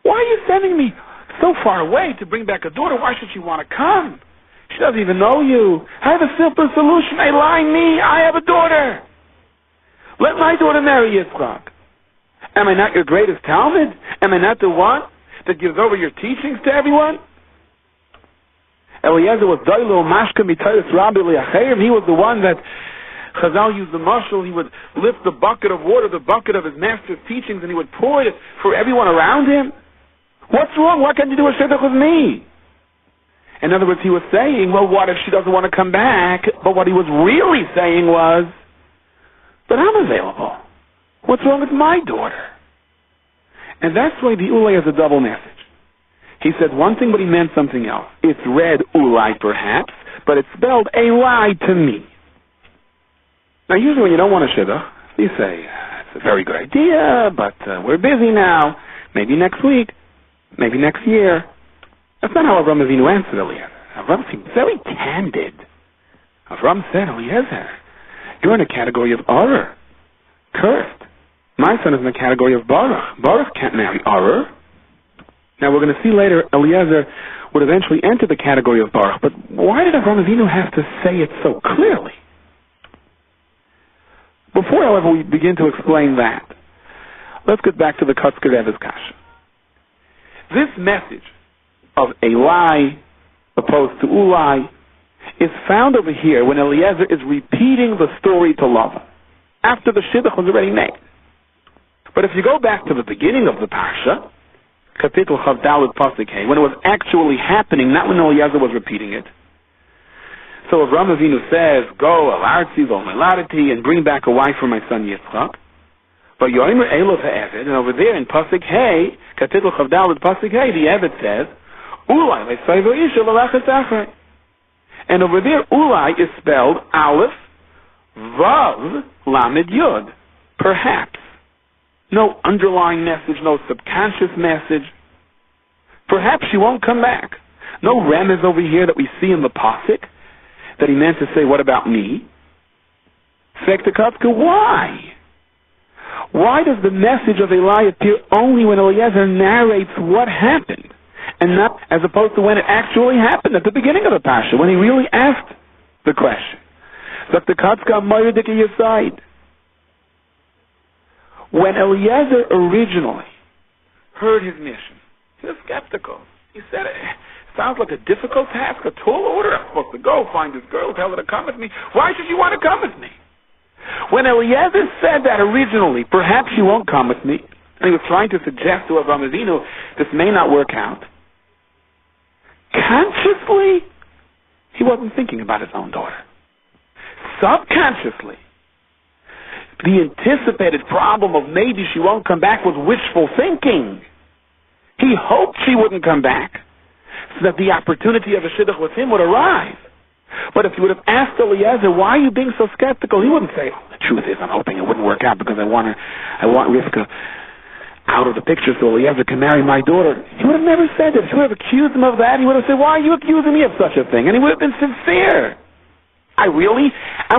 S1: why are you sending me so far away to bring back a daughter? Why should she want to come? She doesn't even know you. I have a simple solution. A lie me. I have a daughter. Let my daughter marry Yitzchak. Am I not your greatest Talmud? Am I not the one that gives over your teachings to everyone? Eliezer was Doilo Mashka Mitayus Rabbi Liachayim. He was the one that Chazal used the mashal. He would lift the bucket of water, the bucket of his master's teachings, and he would pour it for everyone around him. What's wrong? Why can't you do a shidduch with me? In other words, he was saying, well, what if she doesn't want to come back? But what he was really saying was, but I'm available. What's wrong with my daughter? And that's why the Ulai has a double message. He said one thing, but he meant something else. It's read Ulai, perhaps, but it's spelled a lie to me. Now, usually when you don't want a shidduch, you say, it's a very good idea, but we're busy now. Maybe next week. Maybe next year. That's not how Avraham Avinu answered Eliezer. Avraham seemed very candid. Avraham said, Eliezer, you're in a category of Arur, cursed. My son is in the category of Baruch. Baruch can't marry Arur. Now we're going to see later Eliezer would eventually enter the category of Baruch, but why did Avraham Avinu have to say it so clearly? Before, however, we begin to explain that, let's get back to the Katzker Rebbe's Kasha. This message of a lie opposed to Ulai is found over here when Eliezer is repeating the story to Lavan after the shidduch was already made. But if you go back to the beginning of the parsha, Kapitel Chav Daled Pasuk Hey, when it was actually happening, not when Eliezer was repeating it. So Avraham Avinu says, "Go al artzi v'al meladati and bring back a wife for my son Yitzchak." But Yomer Elov ha'Eved, and over there in Pasuk Hey, Kapitel Chav Daled Pasuk Hey, the Eved says, "Ulai le'sayvo isha l'lachas achrei." And over there, Ulai is spelled Aleph, Vav, Lamed Yud. Perhaps. No underlying message, no subconscious message. Perhaps she won't come back. No remez over here that we see in the Pasuk that he meant to say, what about me? Why? Why does the message of Eli appear only when Eliezer narrates what happened, and not as opposed to when it actually happened at the beginning of the Pasha, when he really asked the question? When Eliezer originally heard his mission, he was skeptical. He said, it sounds like a difficult task, a tall order. I'm supposed to go find this girl, tell her to come with me. Why should she want to come with me? When Eliezer said that originally, perhaps she won't come with me, and he was trying to suggest to Avraham Avinu, this may not work out, consciously, he wasn't thinking about his own daughter. Subconsciously, the anticipated problem of maybe she won't come back was wishful thinking. He hoped she wouldn't come back so that the opportunity of a shidduch with him would arise. But if you would have asked Eliezer, why are you being so skeptical? He wouldn't say, the truth is I'm hoping it wouldn't work out because I want Rivka out of the picture so Eliezer can marry my daughter. He would have never said that. If you would have accused him of that, he would have said, why are you accusing me of such a thing? And he would have been sincere. I'm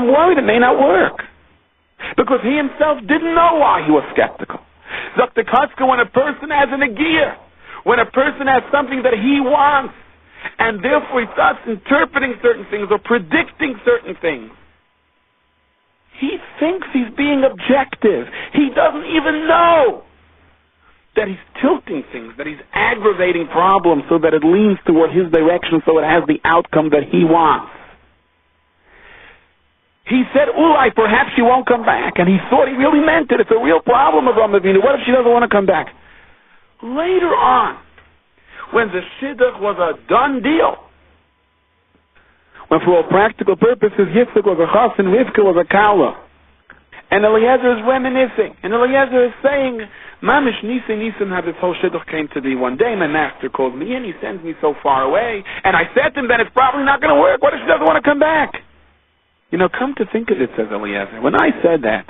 S1: worried it may not work. Because he himself didn't know why he was skeptical. Dr. Kotzker, when a person has an agia, when a person has something that he wants, and therefore he starts interpreting certain things or predicting certain things, he thinks he's being objective. He doesn't even know that he's tilting things, that he's aggravating problems so that it leans toward his direction, so it has the outcome that he wants. He said, Ulai, perhaps she won't come back. And he thought he really meant it. It's a real problem of Avraham Avinu. What if she doesn't want to come back? Later on, when the shidduch was a done deal, when for all practical purposes, Yitzchak was a chas and Rivka was a kala, and Eliezer is reminiscing, and Eliezer is saying, Mamish Nisim how this whole shidduch came to be. One day my master called me in, he sends me so far away, and I said to him, then it's probably not going to work. What if she doesn't want to come back? You know, come to think of it, says Eliezer, when I said that,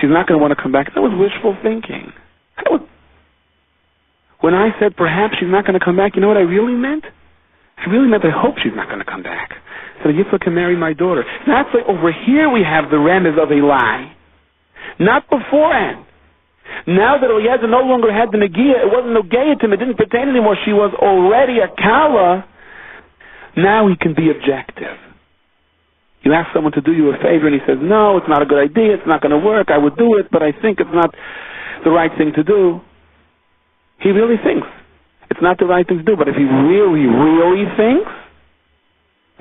S1: she's not going to want to come back, that was wishful thinking. When I said perhaps she's not going to come back, you know what I really meant? I really meant I hope she's not going to come back, so that Yitzchak can marry my daughter. That's why over here we have the remez of a lie, not beforehand. Now that Eliezer no longer had the negia, it wasn't negea to him, it didn't pertain anymore, she was already a kala, now he can be objective. You ask someone to do you a favor and he says, no, it's not a good idea, it's not going to work, I would do it, but I think it's not the right thing to do. He really thinks it's not the right thing to do, but if he really, really thinks,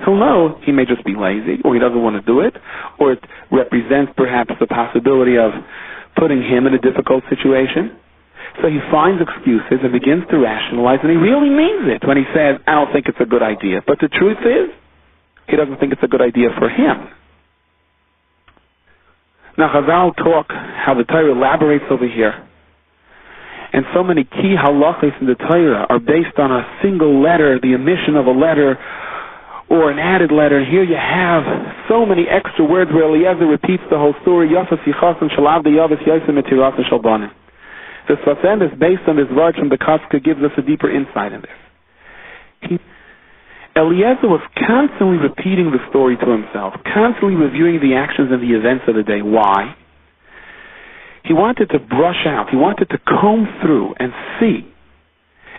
S1: he'll know he may just be lazy, or he doesn't want to do it, or it represents perhaps the possibility of putting him in a difficult situation. So he finds excuses and begins to rationalize, and he really means it when he says, I don't think it's a good idea. But the truth is, he doesn't think it's a good idea for him. Now Chazal talk how the Torah elaborates over here. And so many key halachas in the Torah are based on a single letter, the omission of a letter, or an added letter. And here you have so many extra words where Eliezer repeats the whole story. Yafas yichasan shalav de yavis yosem etirasan shalbanim. The Sfasen is based on this word from the Koska gives us a deeper insight in this. Eliezer was constantly repeating the story to himself, constantly reviewing the actions and the events of the day. Why? He wanted to brush out, he wanted to comb through and see,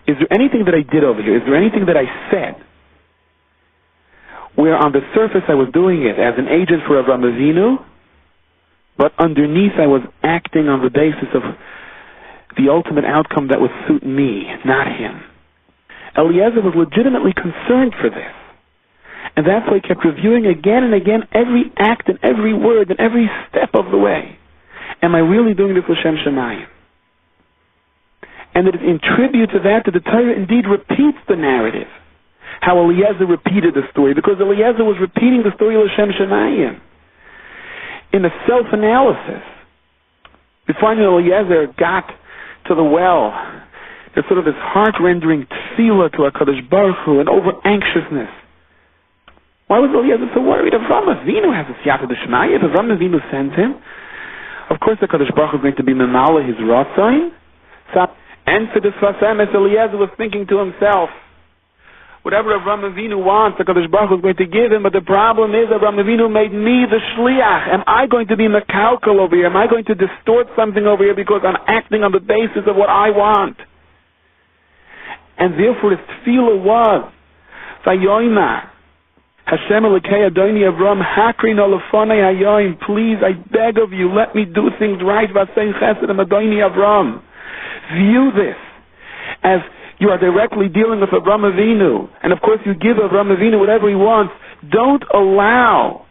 S1: is there anything that I did over here? Is there anything that I said where on the surface I was doing it as an agent for Avraham Avinu, but underneath I was acting on the basis of the ultimate outcome that would suit me, not him. Eliezer was legitimately concerned for this. And that's why he kept reviewing again and again every act and every word and every step of the way. Am I really doing this L'Shem Shemayim? And it is in tribute to that the Torah indeed repeats the narrative. How Eliezer repeated the story, because Eliezer was repeating the story of L'Shem Shemayim. In a self-analysis, we find that Eliezer got to the well. There's sort of this heart-rendering tefillah to HaKadosh Baruch Hu and over-anxiousness. Why was Eliezer so worried? Avram Avinu has a siyata d'shmaya. If Avram Avinu sends him, of course the HaKadosh Baruch Hu is going to be memala his ratzain. And for this Vasemes, Eliezer was thinking to himself, whatever Avram Avinu wants, the HaKadosh Baruch Hu is going to give him, but the problem is Avram Avinu made me the shliach. Am I going to be mekalkel over here? Am I going to distort something over here because I'm acting on the basis of what I want? And therefore his tefillah was, Vayoymar, Hashem Elokei Adoni Avram, Hakrin Olofonei Hayoim, please, I beg of you, let me do things right, Vasein Chesed Adoni Avram. View this as you are directly dealing with Avram Avinu, and of course you give Avram Avinu whatever he wants. Don't allow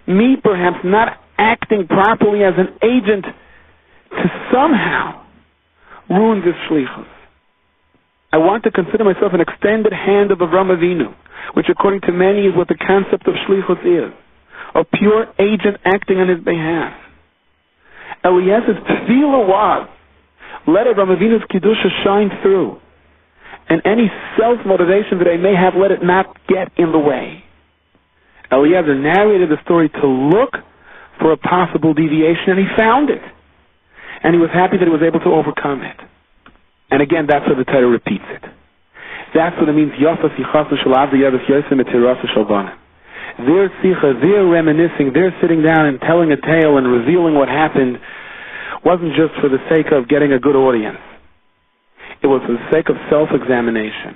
S1: me perhaps not acting properly as an agent to somehow ruin this shlichus. I want to consider myself an extended hand of Avram Avinu, which according to many is what the concept of shlichus is, a pure agent acting on his behalf. Eliezer's tefillah was, let Avram Avinu's Kedusha shine through, and any self-motivation that I may have, let it not get in the way. Eliezer narrated the story to look for a possible deviation, and he found it. And he was happy that he was able to overcome it. And again, that's what the Torah repeats it. That's what it means, Yafas Yichasu Shalav Yavas Yosem Etirasa Shalvanim. They're sicha, they're reminiscing, they're sitting down and telling a tale and revealing what happened. Wasn't just for the sake of getting a good audience. It was for the sake of self-examination.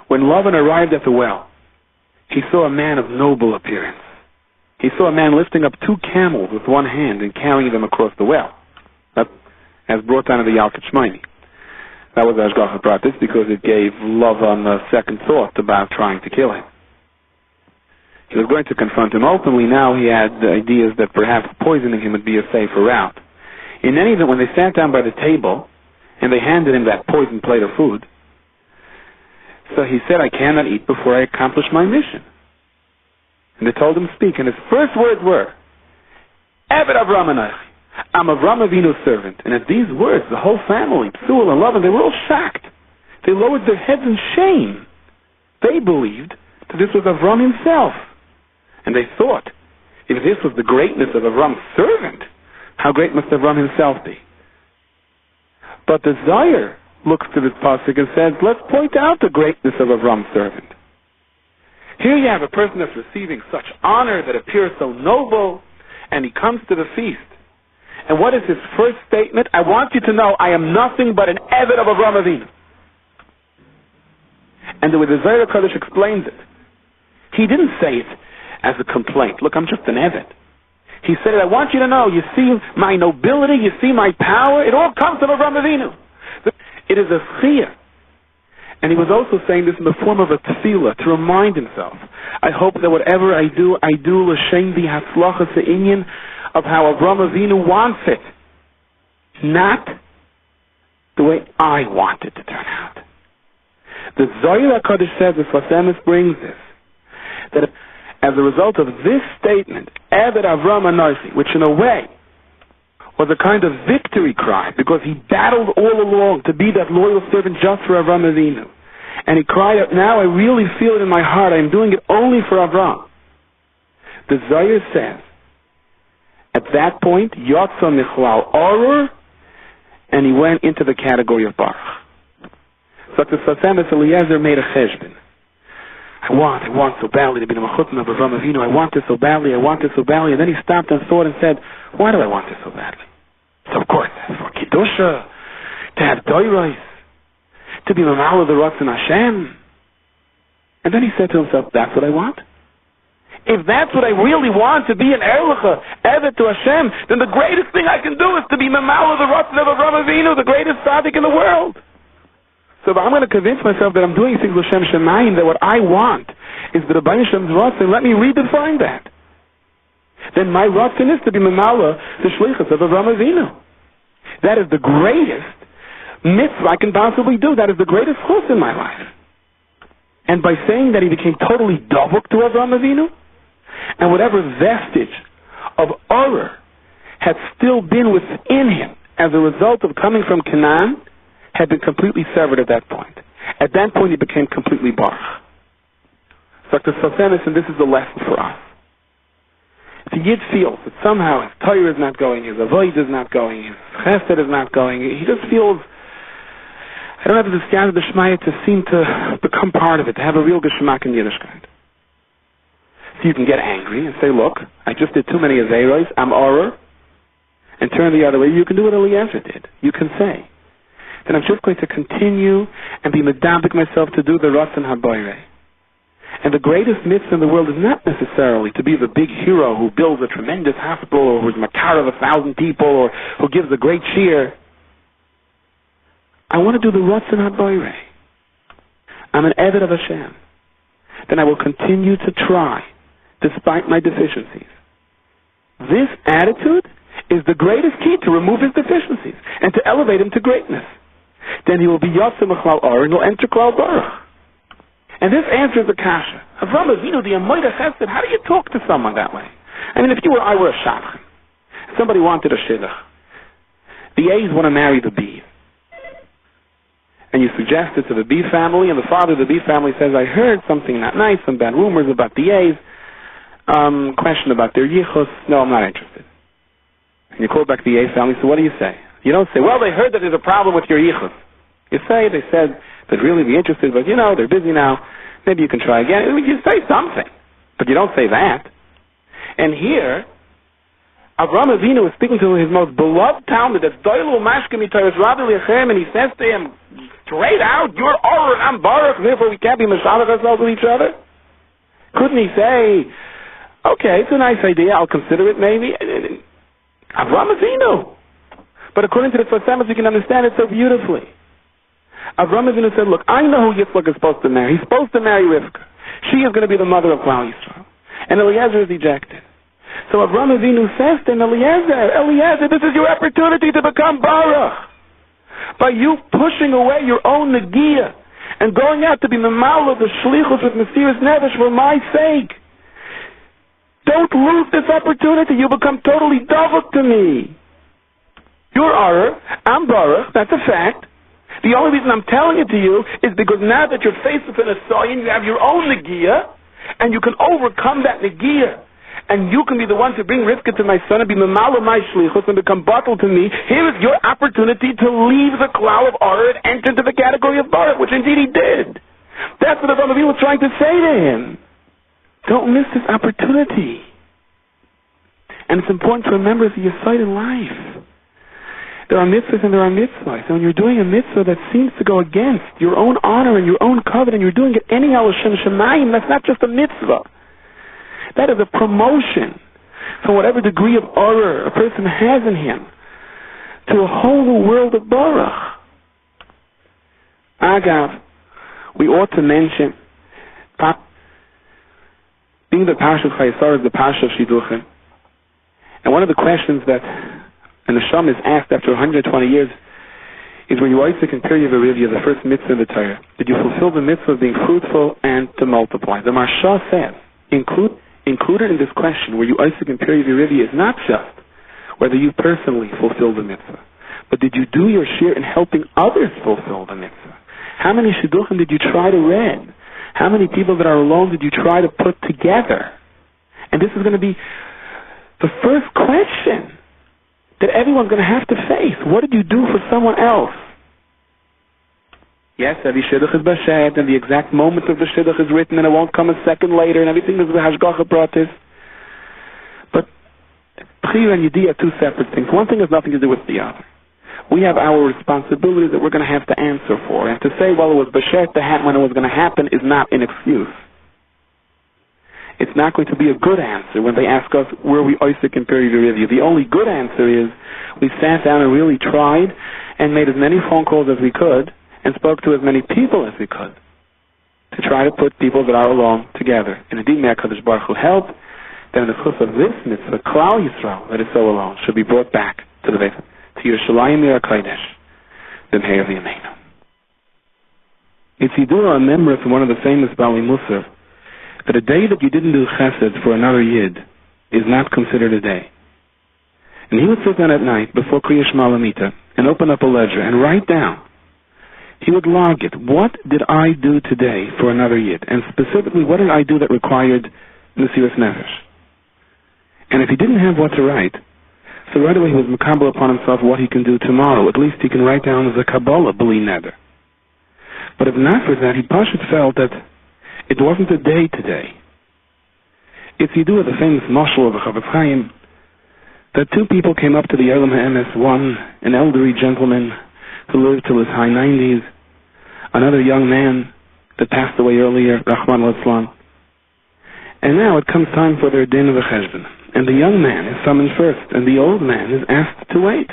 S1: When Lavan arrived at the well, he saw a man of noble appearance. He saw a man lifting up 2 camels with one hand and carrying them across the well. That, as brought down in the Yalkut Shmoini. That was Ashgacha Pratis because it gave Lavan a second thought about trying to kill him. He was going to confront him. Ultimately, now he had ideas that perhaps poisoning him would be a safer route. In any event, when they sat down by the table and they handed him that poisoned plate of food, so he said, I cannot eat before I accomplish my mission. And they told him to speak, and his first words were, Eved Avram Anochi, I'm Avram Avinu's servant. And at these words, the whole family, Psul and Lavan, they were all shocked. They lowered their heads in shame. They believed that this was Avram himself. And they thought, if this was the greatness of Avram's servant, how great must Avram himself be? But the Zohar looks to this pasuk and says, let's point out the greatness of Avram's servant. Here you have a person that's receiving such honor that appears so noble, and he comes to the feast. And what is his first statement? I want you to know I am nothing but an Eved of Avram Avinu. And the way the Zohar Kodesh explains it, he didn't say it as a complaint. Look, I'm just an Eved. He said, I want you to know, you see my nobility, you see my power, it all comes from Avram Avinu. It is a chiyah. And he was also saying this in the form of a tefillah, to remind himself, I hope that whatever I do l'shem the hatzlachas ha'inyan of how Avram Avinu wants it, not the way I want it to turn out. The Zohar HaKadosh says, the Vasemes brings this, that as a result of this statement, Eved Avram Anochi, which in a way was a kind of victory cry, because he battled all along to be that loyal servant just for Avram Avinu. And he cried out, now I really feel it in my heart, I'm doing it only for Avram. The Zohar says, at that point, Yotza Michlal Orur, and he went into the category of Baruch. So the Vasemes Eliezer made a cheshbon. I want so badly to be the Mechutton of Avram Avinu. I want this so badly. And then he stopped and thought and said, why do I want this so badly? So of course, for Kiddusha, to have Doiros, to be Mamal of the Ratzon Hashem. And then he said to himself, that's what I want? If that's what I really want, to be an Erlecha, Eved to Hashem, then the greatest thing I can do is to be Mamal of the Ratzon of Avram Avinu, the greatest tzaddik in the world. So if I'm going to convince myself that I'm doing things L'Shem Shemayim, that what I want is the Rebbeinu Shem's Ratzon, let me redefine that. Then my Ratzon is to be Mamala, the Shlichus of Avraham Avinu. That is the greatest mitzvah I can possibly do. That is the greatest chus in my life. And by saying that he became totally davuk to Avraham Avinu, and whatever vestige of horror had still been within him as a result of coming from Canaan had been completely severed at that point. At that point he became completely baruch. Dr. Sosenis, and this is the lesson for us. If the Yid feels that somehow his Torah is not going, his avoid is not going, his chesed is not going, he just feels, I don't have the siyata d'shmaya to seem to become part of it, to have a real geschmack in Yiddishkeit. So you can get angry and say, look, I just did too many averos, I'm oror, and turn the other way. You can do what Eliezer did. You can say, then I'm just going to continue and be medabik myself to do the Ratzon HaBoirei. And the greatest mitzvah in the world is not necessarily to be the big hero who builds a tremendous hospital or who's makar of 1,000 people or who gives a great cheer. I want to do the Ratzon HaBoirei. I'm an Eved of Hashem. Then I will continue to try despite my deficiencies. This attitude is the greatest key to remove his deficiencies and to elevate him to greatness. Then he will be Yotzei Mechlal Or and will enter Klal Baruch. And this answers the kasha. Avraham Avinu, the Amoida Chesed, how do you talk to someone that way? I mean, if I were a shadchan, somebody wanted a shidduch, the A's want to marry the B's. And you suggest it to the B family, and the father of the B family says, I heard something not nice, some bad rumors about the A's, question about their yichus, no, I'm not interested. And you call back the A family, so what do you say? You don't say, well, they heard that there's a problem with your yichus. You say, they said, they'd really be interested, but they're busy now, maybe you can try again. I mean, you say something, but you don't say that. And here, Avraham Avinu is speaking to his most beloved Talmud, that's Doilu Mashkemi Torah Rabbi Lechem, and he says to him, straight out, you're Or and I'm Baruch, therefore we can't be Mashalach ourselves with each other? Couldn't he say, okay, it's a nice idea, I'll consider it maybe? Avraham Avinu. But according to the Tzosemis, we can understand it so beautifully. Avraham Avinu said, look, I know who Yitzchak is supposed to marry. He's supposed to marry Rivka. She is going to be the mother of Klal Yisrael. And Eliezer is ejected. So Avraham Avinu says to him, Eliezer, this is your opportunity to become Baruch. By you pushing away your own Negiah and going out to be Memal of the Shlichus with Mesiras Nefesh for my sake. Don't lose this opportunity. You become totally davuk to me. You're Oror, I'm Baruch, that's a fact. The only reason I'm telling it to you is because now that you're faced with an Asayin, you have your own Negiah, and you can overcome that Negiah. And you can be the one to bring Rivka to my son and be Memal of my Shlichus and become bottled to me. Here is your opportunity to leave the cloud of Oror and enter into the category of Baruch, which indeed he did. That's what Avraham Avinu was trying to say to him. Don't miss this opportunity. And it's important to remember the Yesod in life. There are mitzvahs and there are mitzvahs. And when you're doing a mitzvah that seems to go against your own honor and your own covenant, you're doing it anyhow, Hashem Shemayim, that's not just a mitzvah. That is a promotion from whatever degree of horror a person has in him to a whole new world of Baruch. Agav, we ought to mention, being the Parsha of Chayei is the Parsha of Shidduchim. And one of the questions that an Neshama is asked after 120 years is when you Isaac and Period of Arivia, the first mitzvah in the Torah, did you fulfill the mitzvah of being fruitful and to multiply? The Marsha says, included in this question, where you Isaac and Period of Arivia, is not just whether you personally fulfilled the mitzvah, but did you do your share in helping others fulfill the mitzvah? How many shidduchim did you try to read? How many people that are alone did you try to put together? And this is going to be the first question that everyone's going to have to face. What did you do for someone else? Yes, every shidduch is bashed, and the exact moment of the shidduch is written, and it won't come a second later, and everything is the hashgacha pratis. But Bechira and Yediyah are two separate things. One thing has nothing to do with the other. We have our responsibilities that we're going to have to answer for, and to say, well, it was bashed when it was going to happen is not an excuse. It's not going to be a good answer when they ask us, were we Isaac and Period of Review? The only good answer is we sat down and really tried and made as many phone calls as we could and spoke to as many people as we could to try to put people that are alone together. together, and indeed may HaKadosh Baruch Hu help, then the chus of this mitzvah, Klal Yisrael, that is so alone, should be brought back to the Beit, to Yerushalayim Yerakodesh, the Meir V'Yameinu. It's Yidua, a member from one of the famous Bali Musar, that a day that you didn't do chesed for another Yid is not considered a day. And he would sit down at night before Kriya Shema Lamita and open up a ledger and write down. He would log it. What did I do today for another Yid? And specifically, what did I do that required Mesiras Nefesh? And if he didn't have what to write, so right away he was makabel upon himself what he can do tomorrow. At least he can write down as a Kabbalah, B'li Neder. But if not for that, he Pashut felt that it wasn't a day today. It's Yidua, the famous mashal of the Chavetz Chaim, that two people came up to the Olam HaEmes, one an elderly gentleman who lived till his high 90s, another young man that passed away earlier, Rahman al-Islam. And now it comes time for their din of the cheshbon. And the young man is summoned first, and the old man is asked to wait.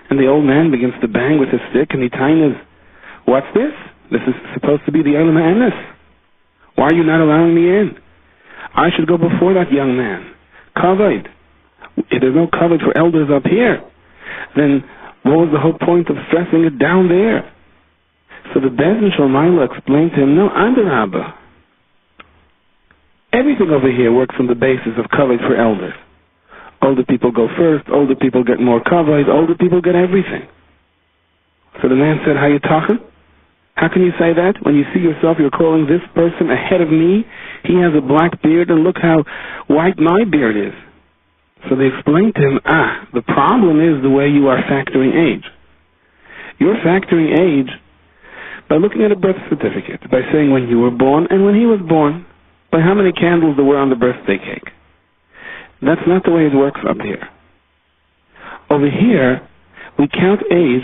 S1: And the old man begins to bang with his stick, and the time is, what's this? This is supposed to be the Olam HaEmes. Why are you not allowing me in? I should go before that young man. Kavod. If there's no kavod for elders up here, then what was the whole point of stressing it down there? So the Bezdin Shalmaila explained to him, no, Adarabba. Everything over here works on the basis of kavod for elders. Older people go first, older people get more kavod, older people get everything. So the man said, how you talking? How can you say that? When you see yourself, you're calling this person ahead of me. He has a black beard, and look how white my beard is. So they explained to him, the problem is the way you are factoring age. You're factoring age by looking at a birth certificate, by saying when you were born and when he was born, by how many candles there were on the birthday cake. That's not the way it works up here. Over here, we count age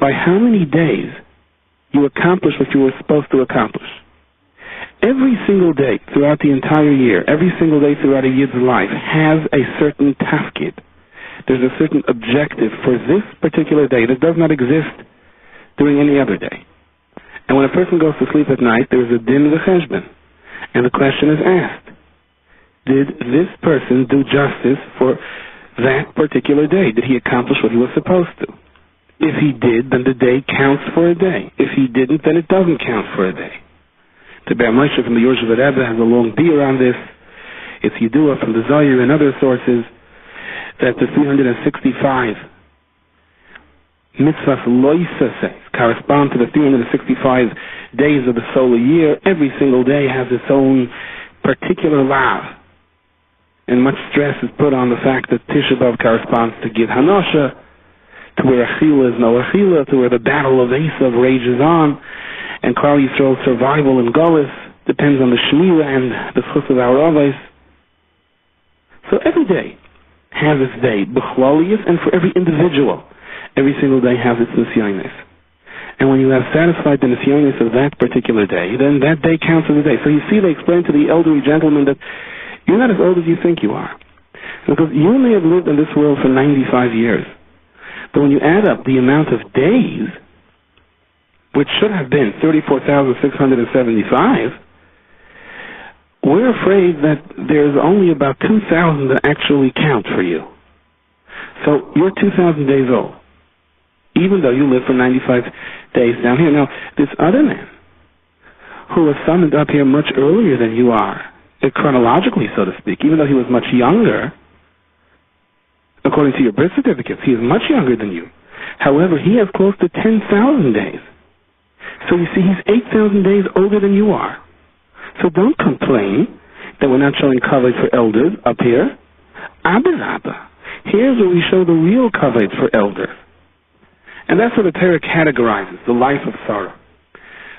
S1: by how many days you accomplish what you were supposed to accomplish. Every single day throughout the entire year, every single day throughout a Yid's life has a certain tafkid. There's a certain objective for this particular day that does not exist during any other day. And when a person goes to sleep at night, there's a din of the cheshbon. And the question is asked, did this person do justice for that particular day? Did he accomplish what he was supposed to? If he did, then the day counts for a day. If he didn't, then it doesn't count for a day. The Ber Moshe from the Yershiva Rebbe has a long beer on this. It's Yidua from the Zohar and other sources that the 365 mitzvahs loisa correspond to the 365 days of the solar year. Every single day has its own particular lav. And much stress is put on the fact that Tisha B'Av corresponds to Gid Hanosha, to where Achila is no Achila, to where the battle of Esav rages on, and Klal Yisrael's survival in Golis depends on the Shmira and the Chus of our Avos. So every day has its day, B'chlalius, and for every individual, every single day has its Nisyonis. And when you have satisfied the Nisyonis of that particular day, then that day counts as a day. So you see, they explained to the elderly gentleman that you're not as old as you think you are. Because you may have lived in this world for 95 years. But when you add up the amount of days, which should have been 34,675, we're afraid that there's only about 2,000 that actually count for you. So you're 2,000 days old, even though you live for 95 days down here. Now, this other man, who was summoned up here much earlier than you are, chronologically, so to speak, even though he was much younger, according to your birth certificates, he is much younger than you. However, he has close to 10,000 days. So you see, he's 8,000 days older than you are. So don't complain that we're not showing kavod for elders up here. Adarabba. Here's where we show the real kavod for elders. And that's what the Torah categorizes, the life of Sarah.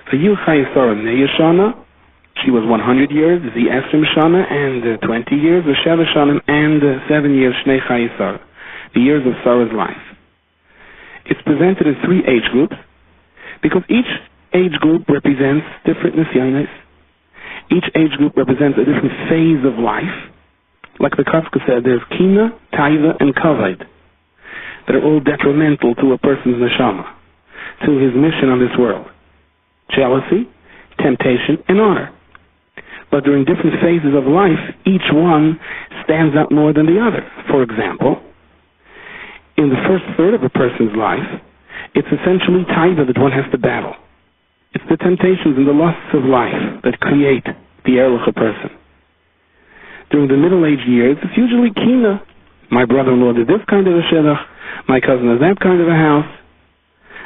S1: For you, chayei Sarah Neyashana, she was 100 years, the Esrim Shana, and 20 years, the Sheva Shana, and 7 years, Shnei chayei Sarah, the years of Sarah's life. It's presented in 3 age groups, because each age group represents different nisyonos. Each age group represents a different phase of life. Like the Kafka said, there's kina, taiva, and kavod that are all detrimental to a person's neshama, to his mission on this world. Jealousy, temptation, and honor. but during different phases of life, each one stands out more than the other. For example, in the first third of a person's life, it's essentially taiva that one has to battle. It's the temptations and the lusts of life that create the erlich a person. During the middle-aged years, it's usually kina. My brother-in-law did this kind of a shidduch, my cousin has that kind of a house.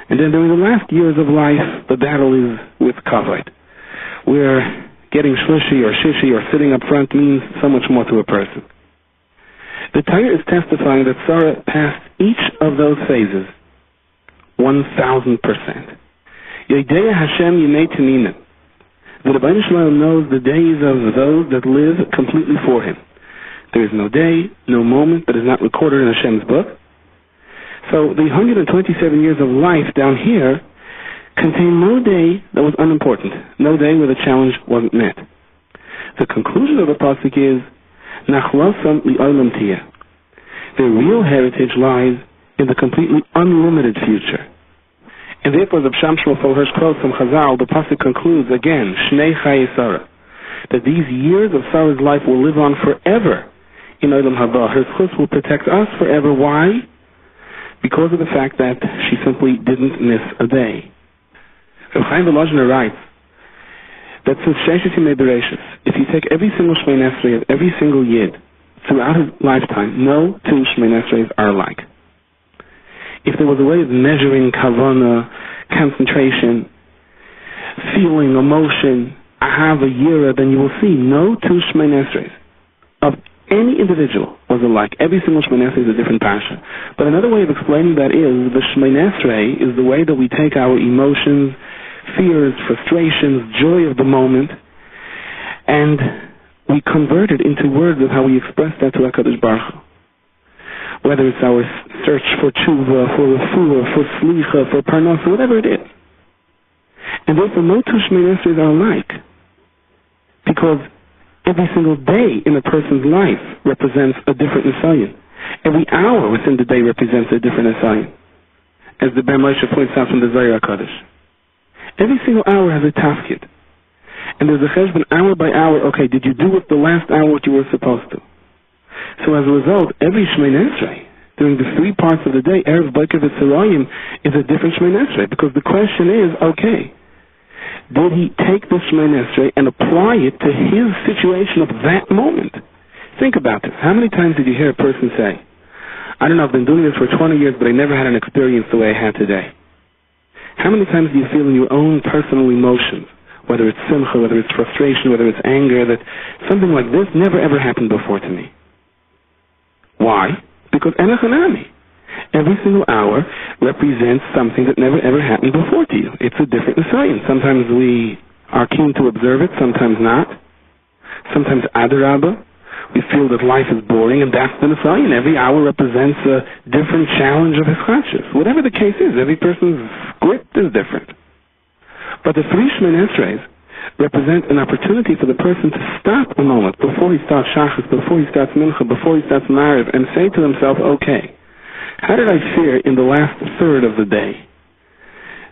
S1: And then during the last years of life, the battle is with kavod, where getting shlishi or shishi or sitting up front means so much more to a person. The Torah is testifying that Sarah passed each of those phases 1,000%. Yodea Hashem Yemei Tamimin. The Rebbeinu Shalom knows the days of those that live completely for Him. There is no day, no moment that is not recorded in Hashem's book. So the 127 years of life down here contain no day that was unimportant, no day where the challenge wasn't met. The conclusion of the pasuk is, Nachlosam li'olam tiyeh. Their real heritage lies in the completely unlimited future. And therefore, the B'Sham Shmuel Hirsch quotes from Chazal, the pasuk concludes again, Shnei chayei Sarah, that these years of Sarah's life will live on forever in Olam Haba. Her chus will protect us forever. Why? Because of the fact that she simply didn't miss a day. Reb Chaim Volozhiner writes that since Sheshes Yimei Bereshis, if you take every single Shmei Nesrei of every single Yid throughout his lifetime, no two Shmei Nesreis are alike. If there was a way of measuring kavana, concentration, feeling, emotion, ahava, yira, then you will see no two Shmei Nesreis of any individual was alike. Every single Shmei Nesrei is a different pasha. But another way of explaining that is, the Shmei Nesrei is the way that we take our emotions, fears, frustrations, joy of the moment, and we convert it into words of how we express that to HaKadosh Baruch Hu. Whether it's our search for tshuva, for refuah, for slicha, for parnasa, whatever it is. And therefore no two Shmei Nesreis are alike. Because every single day in a person's life represents a different nisayon. Every hour within the day represents a different nisayon. As the Ben Moshe points out from the Zohar HaKadosh. Every single hour has a tafkid. And there's a cheshbon hour by hour. Okay, did you do with the last hour what you were supposed to? So as a result, every Shmei Nesrei, during the 3 parts of the day, Erev, Boker, V'Tzarayim, is a different Shmei Nesrei. Because the question is, okay, did he take the Shmei Nesrei and apply it to his situation of that moment? Think about this. How many times did you hear a person say, I don't know, I've been doing this for 20 years, but I never had an experience the way I had today? How many times do you feel in your own personal emotions, whether it's simcha, whether it's frustration, whether it's anger, that something like this never ever happened before to me? Why? Because enochanami. Every single hour represents something that never ever happened before to you. It's a different nisayon. Sometimes we are keen to observe it, sometimes not. Sometimes adarabah. We feel that life is boring, and that's the nisayon. Every hour represents a different challenge of his chashish. Whatever the case is, every person's script is different. But the 3 Shmei Nesreis represent an opportunity for the person to stop a moment before he starts shachas, before he starts mincha, before he starts mariv, and say to himself, okay, how did I fare in the last third of the day?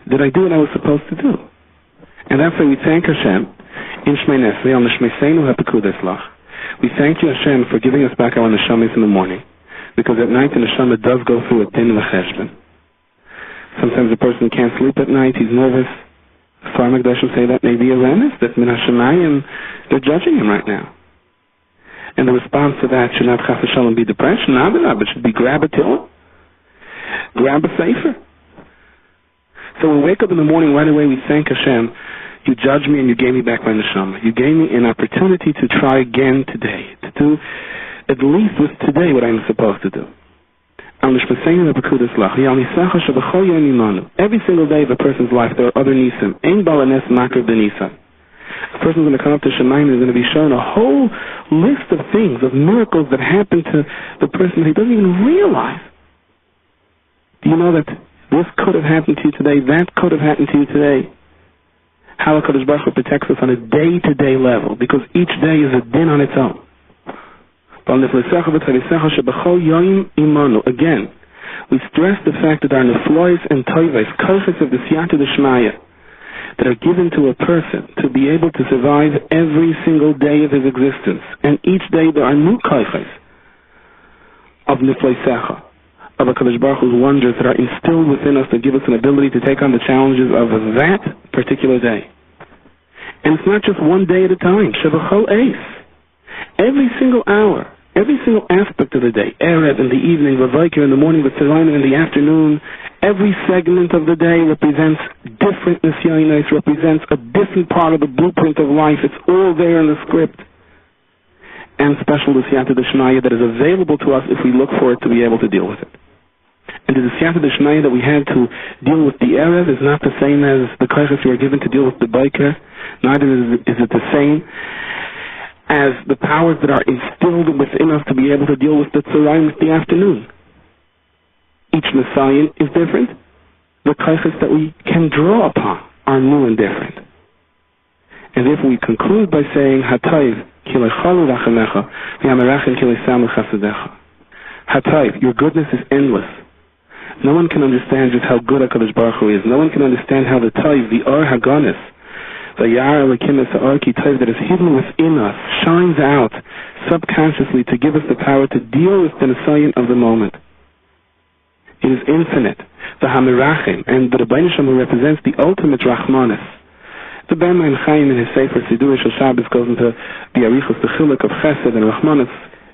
S1: Did I do what I was supposed to do? And that's why we thank Hashem in Shmei Nesrei, on the Shmeiseinu HaPekudas Lach. We thank you, Hashem, for giving us back our neshamas in the morning, because at night the neshama does go through a din v'cheshbon. Sometimes a person can't sleep at night, he's nervous. Sar Magdashim say that may be a remnant, that Min HaShemayim, they're judging him right now. And the response to that should not chas v'shalom be depression, it should be grab a till, grab a sefer. So when we wake up in the morning, right away we thank Hashem, you judged me and you gave me back my neshama. You gave me an opportunity to try again today, to do at least with today what I'm supposed to do. Every single day of a person's life there are other nisim. A person's going to come up to Shemayim and is going to be shown a whole list of things, of miracles that happen to the person that he doesn't even realize. Do you know that this could have happened to you today, that could have happened to you today? How HaKadosh Baruch Hu protects us on a day-to-day level, because each day is a din on its own. Again, we stress the fact that our neflois and toivais, kochas of the siyata d'shmaya,
S2: that are given to a person to be able to survive every single day of his existence. And each day there are new koiches of nifleisecha, of HaKadosh Baruch Hu's wonders that are instilled within us that give us an ability to take on the challenges of that particular day. And it's not just one day at a time. Shevachol Eis. Every single hour, every single aspect of the day, Erev in the evening, Vavayker in the morning, V'tzayim in the afternoon, every segment of the day represents different nisyonos, represents a different part of the blueprint of life. It's all there in the script. And special L'siyata D'Shnaya that is available to us if we look for it to be able to deal with it. And the L'siyata D'Shnaya that we had to deal with the Erev is not the same as the koiches you are given to deal with the Baiker. Neither is it the same as the powers that are instilled within us to be able to deal with the Tzorayim with the afternoon. Each Messiah is different. The koiches that we can draw upon are new and different. And therefore we conclude by saying, Hatayv, Hatayv, your goodness is endless. No one can understand just how good HaKadosh Baruch Hu is. No one can understand how the Tayv, the Or Haganis, the Yar Elikim Esa'arki Tayv that is hidden within us, shines out subconsciously to give us the power to deal with the Nisayan of the moment. It is infinite. The Hamirachim, and the Rebbeinu Shem represents the ultimate Rachmanis. The Ben Mein Chaim in his Sefer Sidur Shel Shabbos goes into the Arichos, the Chiluk of Chesed and Rachmanis,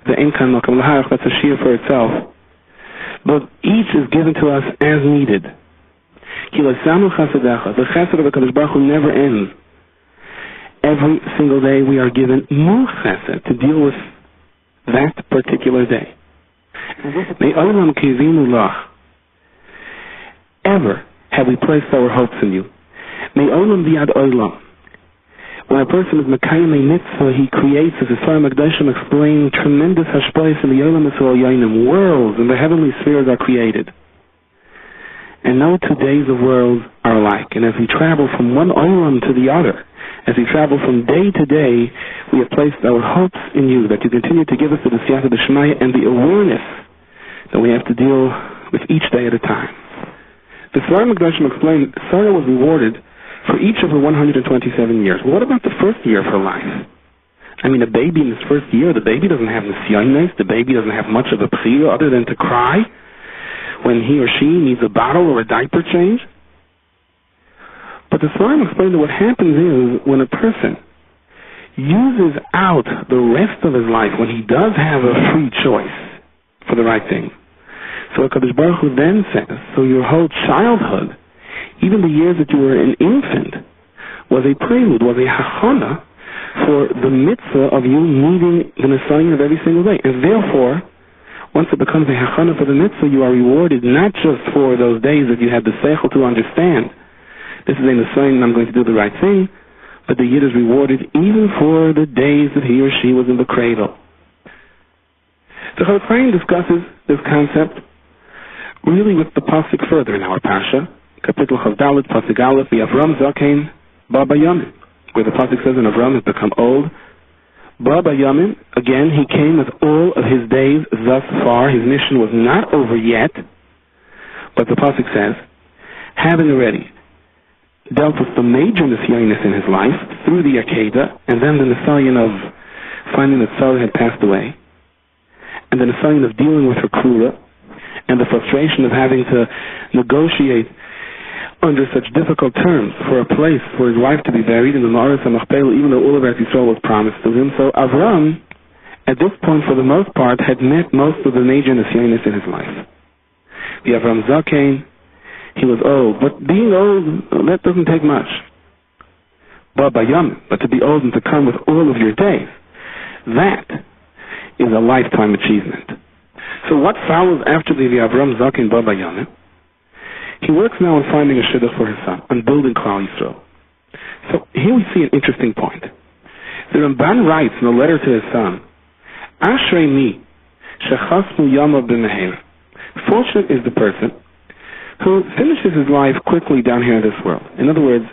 S2: the Enkan Makam L'Harach, that's a shir for itself. But each is given to us as needed. The Chesed of HaKadosh Baruch Hu never ends. Every single day we are given new Chesed to deal with that particular day. Ever have we placed our hopes in you. Me'olam biyad olam. When a person is Mekayim a mitzvah, he creates, as the Sfar Magdashim explain, tremendous hashpayis in the Olam Yisrael Yainim. Worlds in the heavenly spheres are created. And no 2 days of worlds are alike. And as we travel from one Olam to the other, as we travel from day to day, we have placed our hopes in you, that you continue to give us the Siyata D'Shmaya and the awareness that we have to deal with each day at a time. The Sfar Magdashim explained, Sarah was rewarded for each of her 127 years. Well, what about the first year of her life? I mean, a baby in his first year, the baby doesn't have nisyonos, the baby doesn't have much of a b'chira other than to cry when he or she needs a bottle or a diaper change. But the Sfarim explained that what happens is when a person uses out the rest of his life, when he does have a free choice for the right thing. So HaKadosh Baruch Hu then says, so your whole childhood, even the years that you were an infant, was a prelude, was a hachana for the mitzvah of you needing the Nisayan of every single day. And therefore, once it becomes a hachana for the mitzvah, you are rewarded not just for those days that you had the seichel to understand, this is a Nisayan and I'm going to do the right thing, but the Yid is rewarded even for the days that he or she was in the cradle. The Chofetz Chaim discusses this concept really with the pasuk further in our Parsha, Kapitel Chavdalet, Pasuk Aleph, the Avram Zakein, Baba Yamin, where the pasuk says in Avram has become old. Baba Yamin, again, he came with all of his days thus far. His mission was not over yet, but the pasuk says, having already dealt with the major nisyonos in his life through the Akedah, and then the nisayon of finding that Sarah had passed away, and the nisayon of dealing with her krura, and the frustration of having to negotiate under such difficult terms for a place for his wife to be buried in the Ma'aretz HaMachpelah, even though all of Eretz Yisrael was promised to him. So Avram, at this point, for the most part, had met most of the major nisyonos in his life. The Avram Zakein, he was old, but being old, that doesn't take much. Baba Yam, but to be old and to come with all of your days, that is a lifetime achievement. So what follows after the Avram Zakein Baba Yam? He works now on finding a shidduch for his son, on building Klal Yisrael. So here we see an interesting point. The Ramban writes in a letter to his son, Ashrei mi, shechasmu yama b'meher. Fortunate is the person who finishes his life quickly down here in this world. In other words,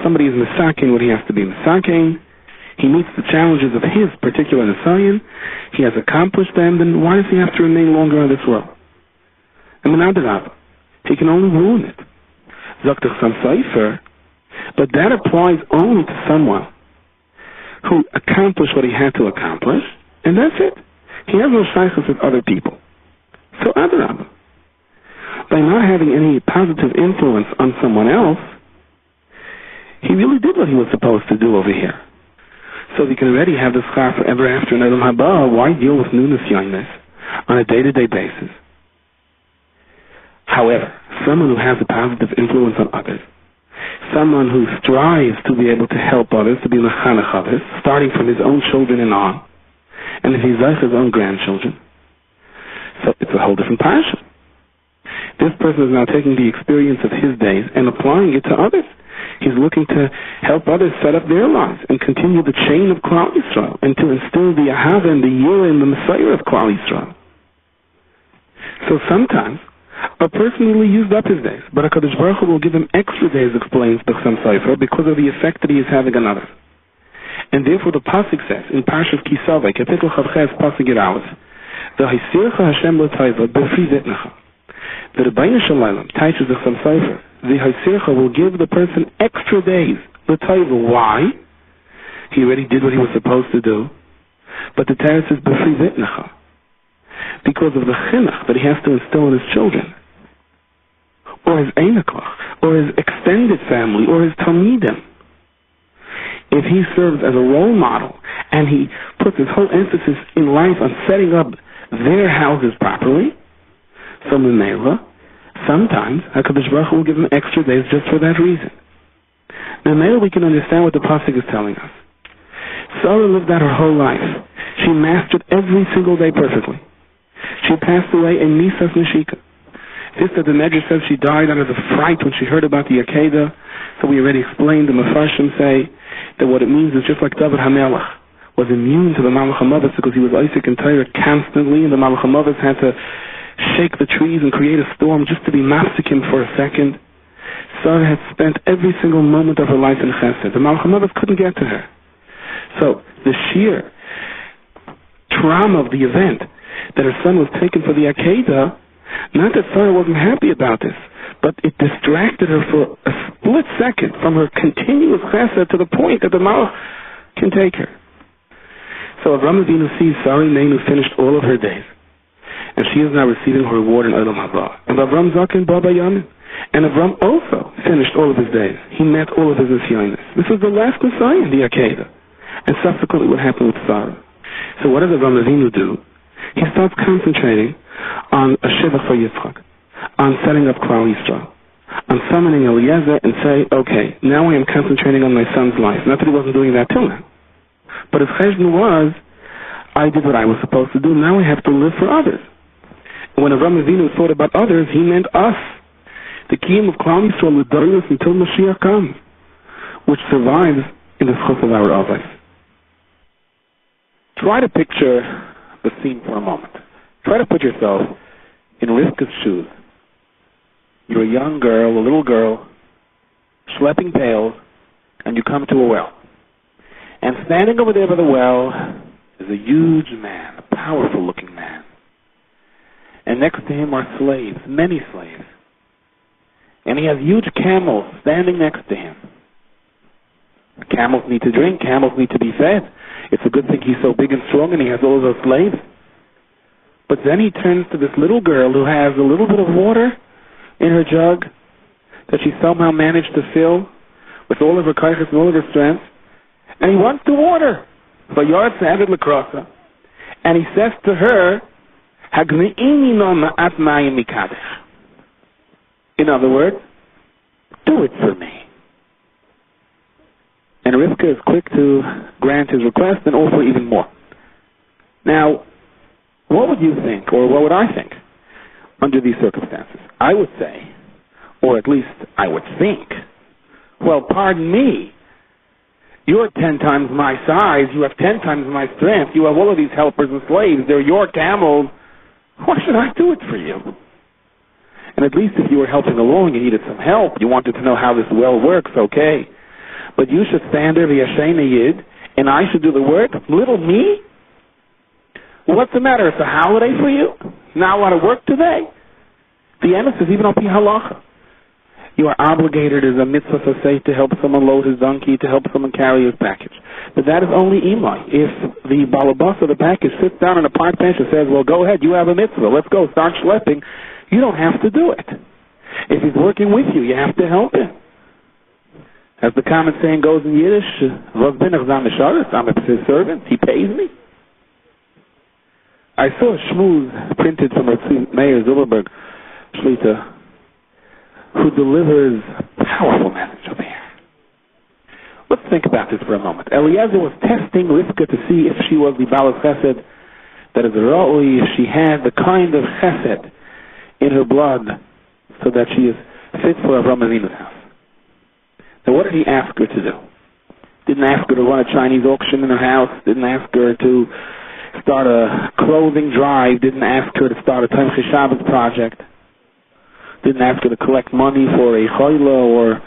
S2: somebody is misakein what he has to be misakein. He meets the challenges of his particular nisayon. He has accomplished them. Then why does he have to remain longer in this world? And Menadarav, he can only ruin it. Zok Sam Seifer, But that applies only to someone who accomplished what he had to accomplish, and that's it. He has no shaykhs with other people. So Adarabah, by not having any positive influence on someone else, he really did what he was supposed to do over here. So if you can already have this chai forever after in Olam Haba, why deal with Nunas Yonis on a day-to-day basis? However, someone who has a positive influence on others, someone who strives to be able to help others, to be mechanech others, starting from his own children and on, and if he's like his own grandchildren, so it's a whole different passion. This person is now taking the experience of his days and applying it to others. He's looking to help others set up their lives and continue the chain of Klal Yisrael and to instill the Ahava and the Yirah and the Messiah of Klal Yisrael. So sometimes a person really used up his days, but HaKadosh Baruch Hu will give him extra days, explains B'chsam Sefer, because of the effect that he is having on others. And therefore the Pasuk says in Parshas Kisavei, Kapitel Chavches, Pasuk Yiraus, V'haisircha Hashem l'tayva b'fri vitnecha. The Rebbeinu Shalom teaches the B'chsam Sefer, the Haisircha will give the person extra days. L'tayva. Why? He already did what he was supposed to do. But the Torah says b'fri vitnecha, because of the chinuch that he has to instill in his children, or his einaklach, or his extended family, or his talmidim. If he serves as a role model and he puts his whole emphasis in life on setting up their houses properly, so Memela, sometimes HaKadosh Baruch Hu will give him extra days just for that reason. Memela, we can understand what the Pasuk is telling us. Sarah lived out her whole life. She mastered every single day perfectly. She passed away in Nisas Neshika. This that the Medrash says she died under the fright when she heard about the Akedah. So we already explained, the Mefarshim say that what it means is just like David HaMelech was immune to the Malach HaMavos because he was Isaac and Torah constantly, and the Malach HaMavos had to shake the trees and create a storm just to be mafsik him for a second. Sarah had spent every single moment of her life in Chesed. The Malach HaMavos couldn't get to her. So the sheer trauma of the event that her son was taken for the Akedah, not that Sarah wasn't happy about this, but it distracted her for a split second from her continuous chesed to the point that the Malach can take her. So Avram Avinu sees Sarah Neinu finished all of her days, and she is now receiving her reward in Olam Haba. And Avram Zaken Baba Yamin, and Avram also finished all of his days. He met all of his nisyonos. This was the last Messiah in the Akedah, and subsequently what happened with Sarah. So what does Avram Avinu do? He starts concentrating on a shivach for Yitzchak, on setting up Klal Yisrael, on summoning Eliezer and say, okay, now I am concentrating on my son's life. Not that he wasn't doing that till now, but his cheshbon was, I did what I was supposed to do, now I have to live for others. And when Avram Avinu thought about others, he meant us, the kiyum of Klal Yisrael l'dorus until Mashiach comes, which survives in the schus of our avos. Try to picture the scene for a moment. Try to put yourself in Rivka's shoes. You're a young girl, a little girl, schlepping pails, and you come to a well. And standing over there by the well is a huge man, a powerful-looking man. And next to him are slaves, many slaves. And he has huge camels standing next to him. Camels need to drink, camels need to be fed. It's a good thing he's so big and strong and he has all of those slaves. But then he turns to this little girl who has a little bit of water in her jug that she somehow managed to fill with all of her kaiches and all of her strength. And he wants to water. And he says to her, in other words, do it for me. And Rivka is quick to grant his request and offer even more. Now, what would you think, or what would I think, under these circumstances? I would say, or at least I would think, well, pardon me, you're 10 times my size, you have 10 times my strength, you have all of these helpers and slaves, they're your camels, why should I do it for you? And at least if you were helping along, you needed some help, you wanted to know how this well works, okay. But you should stand there, v'yashena yid, and I should do the work? Little me? Well, what's the matter? It's a holiday for you? Not a lot of work today? The emes is even on pi halacha. You are obligated as a mitzvah say to help someone load his donkey, to help someone carry his package. But that is only imai. If the balabas of the package sits down on a park bench and says, well, go ahead, you have a mitzvah, let's go, start schlepping, you don't have to do it. If he's working with you, you have to help him. As the common saying goes in Yiddish, was bin ich zam misharis, I'm his servant, he pays me. I saw a shmooze printed from Mayor Zilberberg Shlita, who delivers a powerful message over here. Let's think about this for a moment. Eliezer was testing Rivka to see if she was the Baal Chesed, that is Ra'oi, if she had the kind of Chesed in her blood so that she is fit for Avraham Avinu's house. Now what did he ask her to do? Didn't ask her to run a Chinese auction in her house, didn't ask her to start a clothing drive, didn't ask her to start a Tomchei Shabbos project, didn't ask her to collect money for a chayei or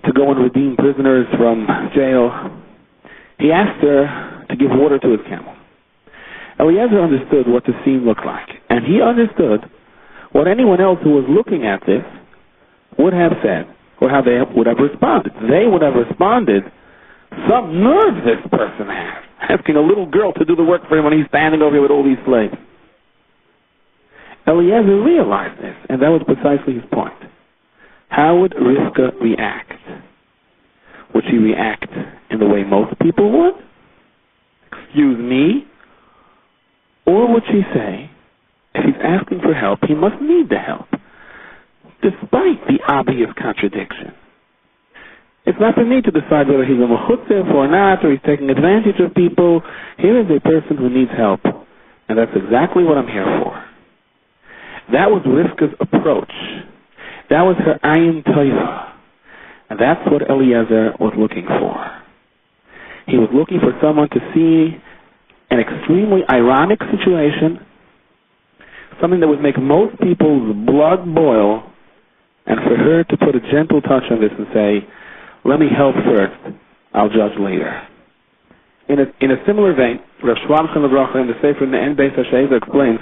S2: to go and redeem prisoners from jail. He asked her to give water to his camel. Eliezer understood what the scene looked like, and he understood what anyone else who was looking at this would have said, or how they would have responded. They would have responded, some nerve this person has, asking a little girl to do the work for him when he's standing over here with all these slaves. Eliezer realized this, and that was precisely his point. How would Rivka react? Would she react in the way most people would? Excuse me? Or would she say, if he's asking for help, he must need the help, despite the obvious contradiction? It's not for me to decide whether he's a mechutzef or not, or he's taking advantage of people. Here is a person who needs help, and that's exactly what I'm here for. That was Rivka's approach. That was her ayin toiva. And that's what Eliezer was looking for. He was looking for someone to see an extremely ironic situation, something that would make most people's blood boil, and for her to put a gentle touch on this and say, let me help first, I'll judge later. In a similar vein, Rav Shlomo in the Sefer Ne'en Beis HaSheva explains,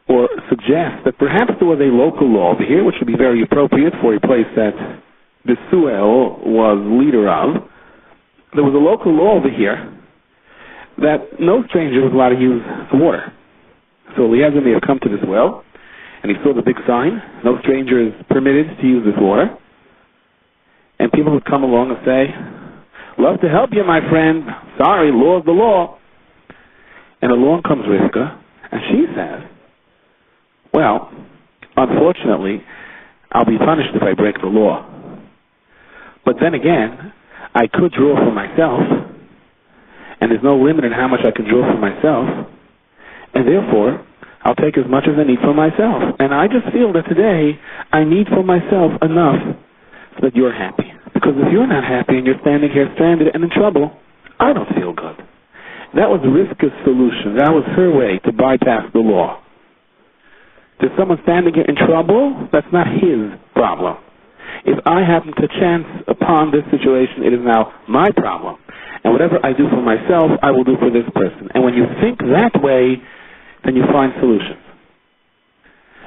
S2: or suggests, that perhaps there was a local law over here, which would be very appropriate for a place that Besuel was leader of. There was a local law over here that no stranger was allowed to use the water. So Eliezer may have come to this well, and he saw the big sign, no stranger is permitted to use this water. And people would come along and say, love to help you, my friend. Sorry, law is the law. And along comes Rivka, and she says, well, unfortunately, I'll be punished if I break the law. But then again, I could draw for myself, and there's no limit in how much I can draw for myself, and therefore, I'll take as much as I need for myself. And I just feel that today, I need for myself enough so that you're happy. Because if you're not happy and you're standing here stranded and in trouble, I don't feel good. That was Rivka's solution. That was her way to bypass the law. There's someone standing here in trouble, that's not his problem. If I happen to chance upon this situation, it is now my problem. And whatever I do for myself, I will do for this person. And when you think that way, then you find solutions.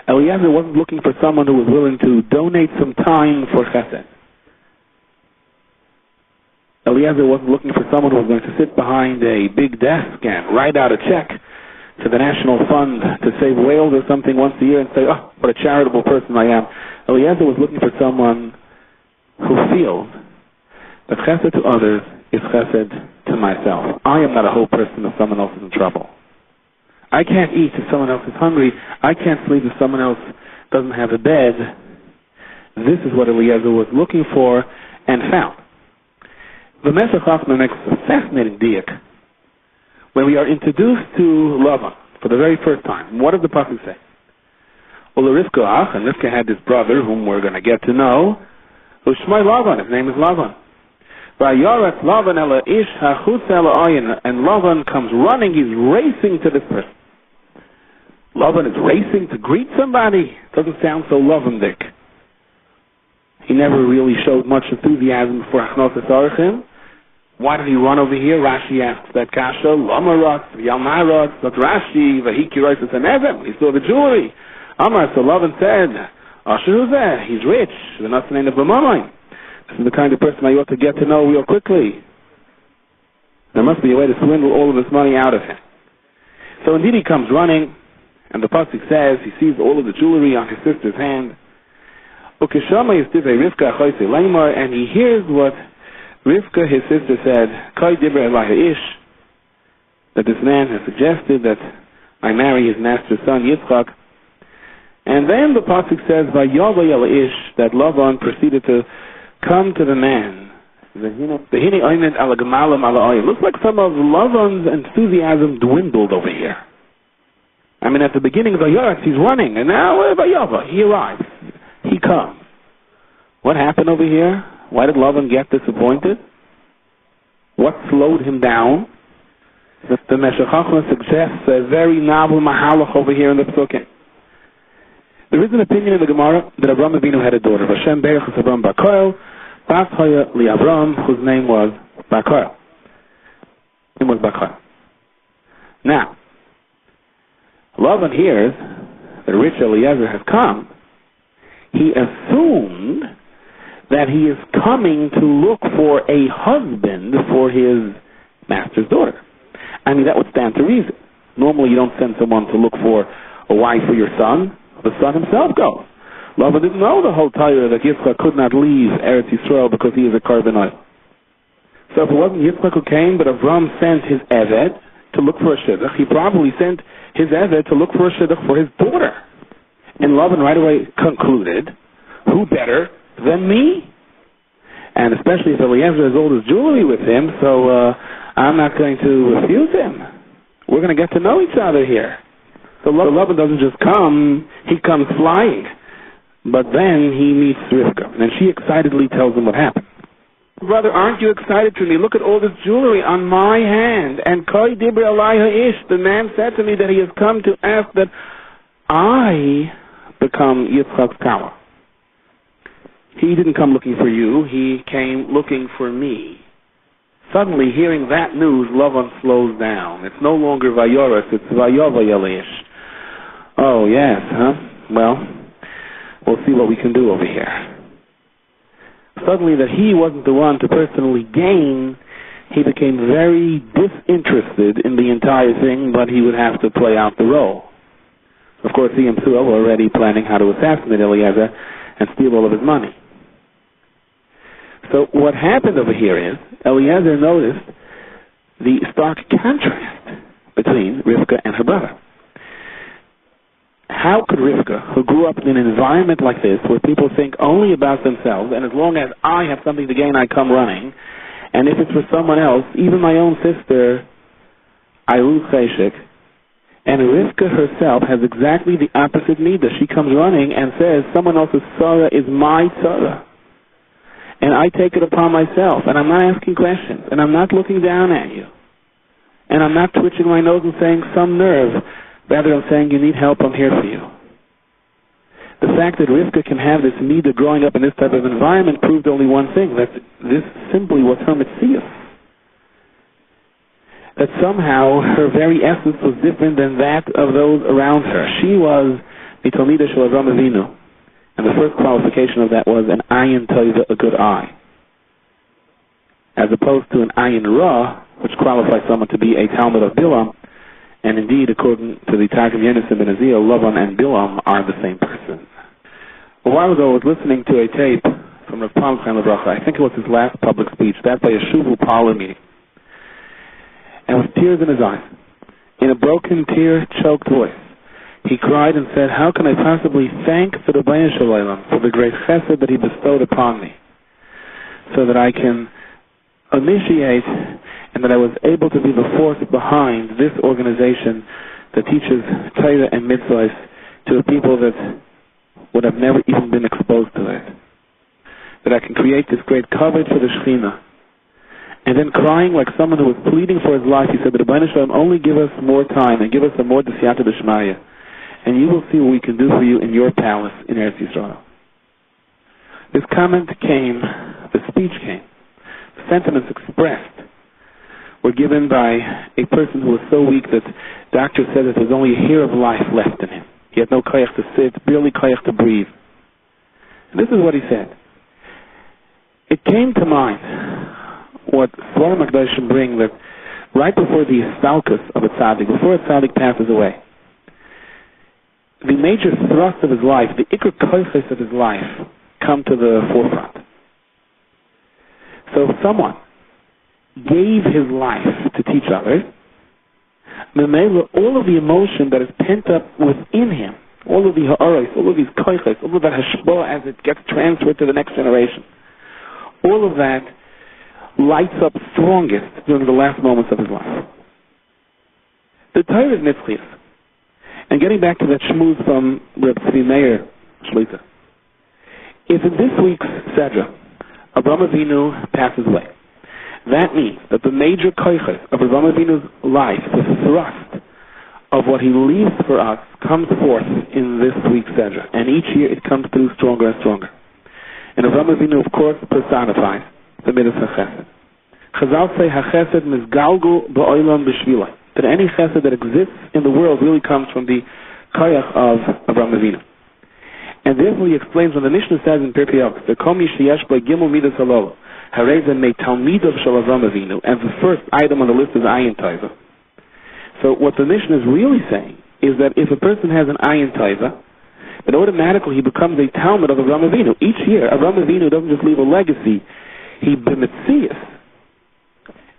S2: Eliezer wasn't looking for someone who was willing to donate some time for chesed. Eliezer wasn't looking for someone who was going to sit behind a big desk and write out a check to the National Fund to save whales or something once a year and say, oh, what a charitable person I am. Eliezer was looking for someone who feels that chesed to others is chesed to myself. I am not a whole person if someone else is in trouble. I can't eat if someone else is hungry. I can't sleep if someone else doesn't have a bed. This is what Eliezer was looking for and found. The Meshech Chochmah makes a fascinating diak. When we are introduced to Lavan for the very first time, what does the pasuk say? Well, Rivka ach, and Rivka had this brother whom we're going to get to know, who's Shmai Lavan, his name is Lavan. Vayoretz Lavan ela ish hachutz ela ayin, and Lavan comes running, he's racing to this person. Lavan is racing to greet somebody. Doesn't sound so Lavan-dik. He never really showed much enthusiasm for Achnos Esarchim. Why did he run over here? Rashi asks that kasha. Lamarat, Yalmarat, but Rashi, Vahiki writes as an Evan. He saw the jewelry. Amar, so Lavan said, He's rich. This is the kind of person I ought to get to know real quickly. There must be a way to swindle all of this money out of him. So indeed he comes running, and the pasuk says he sees all of the jewelry on his sister's hand. And he hears what Rivka, his sister, said, that this man has suggested that I marry his master's son, Yitzchak. And then the pasuk says, that Lavan proceeded to come to the man. Looks like some of Lavan's enthusiasm dwindled over here. I mean, at the beginning of the Vayoretz, he's running, and now he arrives. He comes. What happened over here? Why did Lavan get disappointed? What slowed him down? The Meshech Chochmah suggests a very novel mahalach over here in the Psukim. There is an opinion in the Gemara that Avram Avinu had a daughter, Hashem Berech Avram Bakoel, Bas Hoya Li Avram, whose name was Bakoel. Now, Lavan hears that rich Eliezer has come. He assumed that he is coming to look for a husband for his master's daughter. I mean, that would stand to reason. Normally you don't send someone to look for a wife for your son. The son himself goes. Lavan didn't know the whole Torah that Yitzchak could not leave Eretz Yisrael because he is a korban oil. So if it wasn't Yitzchak who came, but Avram sent his Eved to look for a shidduch, he probably sent his Eved to look for a shidduch for his daughter. And Lavan right away concluded, who better than me? And especially if Eliezer has all his jewelry with him, so I'm not going to refuse him. We're going to get to know each other here. So Lavan doesn't just come, he comes flying. But then he meets Rivka, and she excitedly tells him what happened. Brother, aren't you excited for me? Look at all this jewelry on my hand. And Koi Dibra Alaiha Ish, the man said to me that he has come to ask that I become Yitzchak's Kala. He didn't come looking for you, he came looking for me. Suddenly, hearing that news, Lavan slows down. It's no longer Vayoros, it's Vayovayalish. Oh, yes, huh? Well, we'll see what we can do over here. Suddenly, that he wasn't the one to personally gain, he became very disinterested in the entire thing, but he would have to play out the role. Of course, he himself were already planning how to assassinate Eliezer and steal all of his money. So what happened over here is, Eliezer noticed the stark contrast between Rivka and her brother. How could Rivka, who grew up in an environment like this, where people think only about themselves, and as long as I have something to gain, I come running, and if it's for someone else, even my own sister, I lose cheshek, and Rivka herself has exactly the opposite need. She comes running and says, someone else's tzara is my tzara. And I take it upon myself, and I'm not asking questions, and I'm not looking down at you. And I'm not twitching my nose and saying, some nerve. Rather, I'm saying, you need help, I'm here for you. The fact that Rivka can have this need of growing up in this type of environment proved only one thing, that this simply was her mitzias. That somehow her very essence was different than that of those around her. She was the Talmida Shel Avram Avinu. And the first qualification of that was an ayin toiva, a good eye. As opposed to an ayin ra, which qualifies someone to be a Talmud of Bilam. And indeed, according to the Targum Yonasan ben Azil, Lavan and Bilam are the same person. A while ago, I was listening to a tape from Rav Palm Chaim Lebracha. I think it was his last public speech, that by a Shuvul Parlor meeting. And with tears in his eyes, in a broken, tear-choked voice, he cried and said, how can I possibly thank the Rebbeinu Shalom for the great chesed that he bestowed upon me, so that I can initiate and that I was able to be the force behind this organization that teaches Torah and mitzvahs to a people that would have never even been exposed to it. That I can create this great coverage for the Shekhinah. And then crying like someone who was pleading for his life, he said, the Rebbeinu Shalom, only give us more time and give us a more D'Siyata D'Shmaya, and you will see what we can do for you in your palace in Eretz Yisrael. This comment came, the speech came, the sentiments expressed were given by a person who was so weak that doctors said that there was only a hair of life left in him. He had no koyach to sit, barely koyach to breathe.
S1: And this is what he said. It came to mind what Svarim HaKadoshim bring, that right before the istalkus of a tzaddik, before a tzaddik passes away, the major thrust of his life, the ikar koiches of his life, come to the forefront. So if someone gave his life to teach others, all of the emotion that is pent up within him, all of the ha'aros, all of these koiches, all of that hashpah as it gets transferred to the next generation, all of that lights up strongest during the last moments of his life. The Torah is nitzchias. And getting back to that shmooze from Reb Tzvi Meir Shlita, if in this week's Sedra, Avraham Avinu passes away, that means that the major koiches of Avraham Avinu's life, the thrust of what he leaves for us, comes forth in this week's Sedra. And each year it comes through stronger and stronger. And Avraham Avinu, of course, personifies the midas hachesed. Chazal say hachesed mizgalgu ba'olam b'shvilai. That any chesed that exists in the world really comes from the koyach of Avraham Avinu. And therefore he explains when the Mishnah says in Pirkei Avos, the komi sheyesh by gimel midas halol, harei me talmidav shel Avraham Avinu, and the first item on the list is ayin taiva. So what the Mishnah is really saying is that if a person has an ayin taiva, then automatically he becomes a talmid of Avraham Avinu. Each year, Avraham Avinu doesn't just leave a legacy, he b'metzias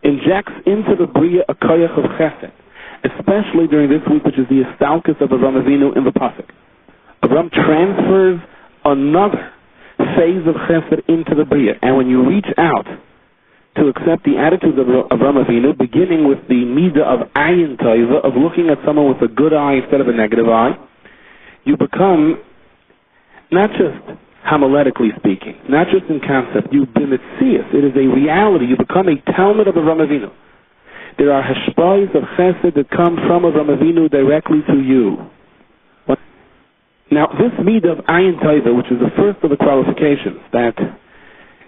S1: injects into the bria a koyach of chesed, especially during this week, which is the istalkus of Avraham Avinu in the pasuk. Avraham transfers another phase of chesed into the bria, and when you reach out to accept the attitudes of Avraham Avinu, beginning with the midah of ayin taiva, of looking at someone with a good eye instead of a negative eye, you become, not just homiletically speaking, not just in concept, you b'metzias, it is a reality, you become a talmid of Avraham Avinu. There are hashpahs of chesed that come from Avraham Avinu directly to you. Now, this midah of ayin taiva, which is the first of the qualifications that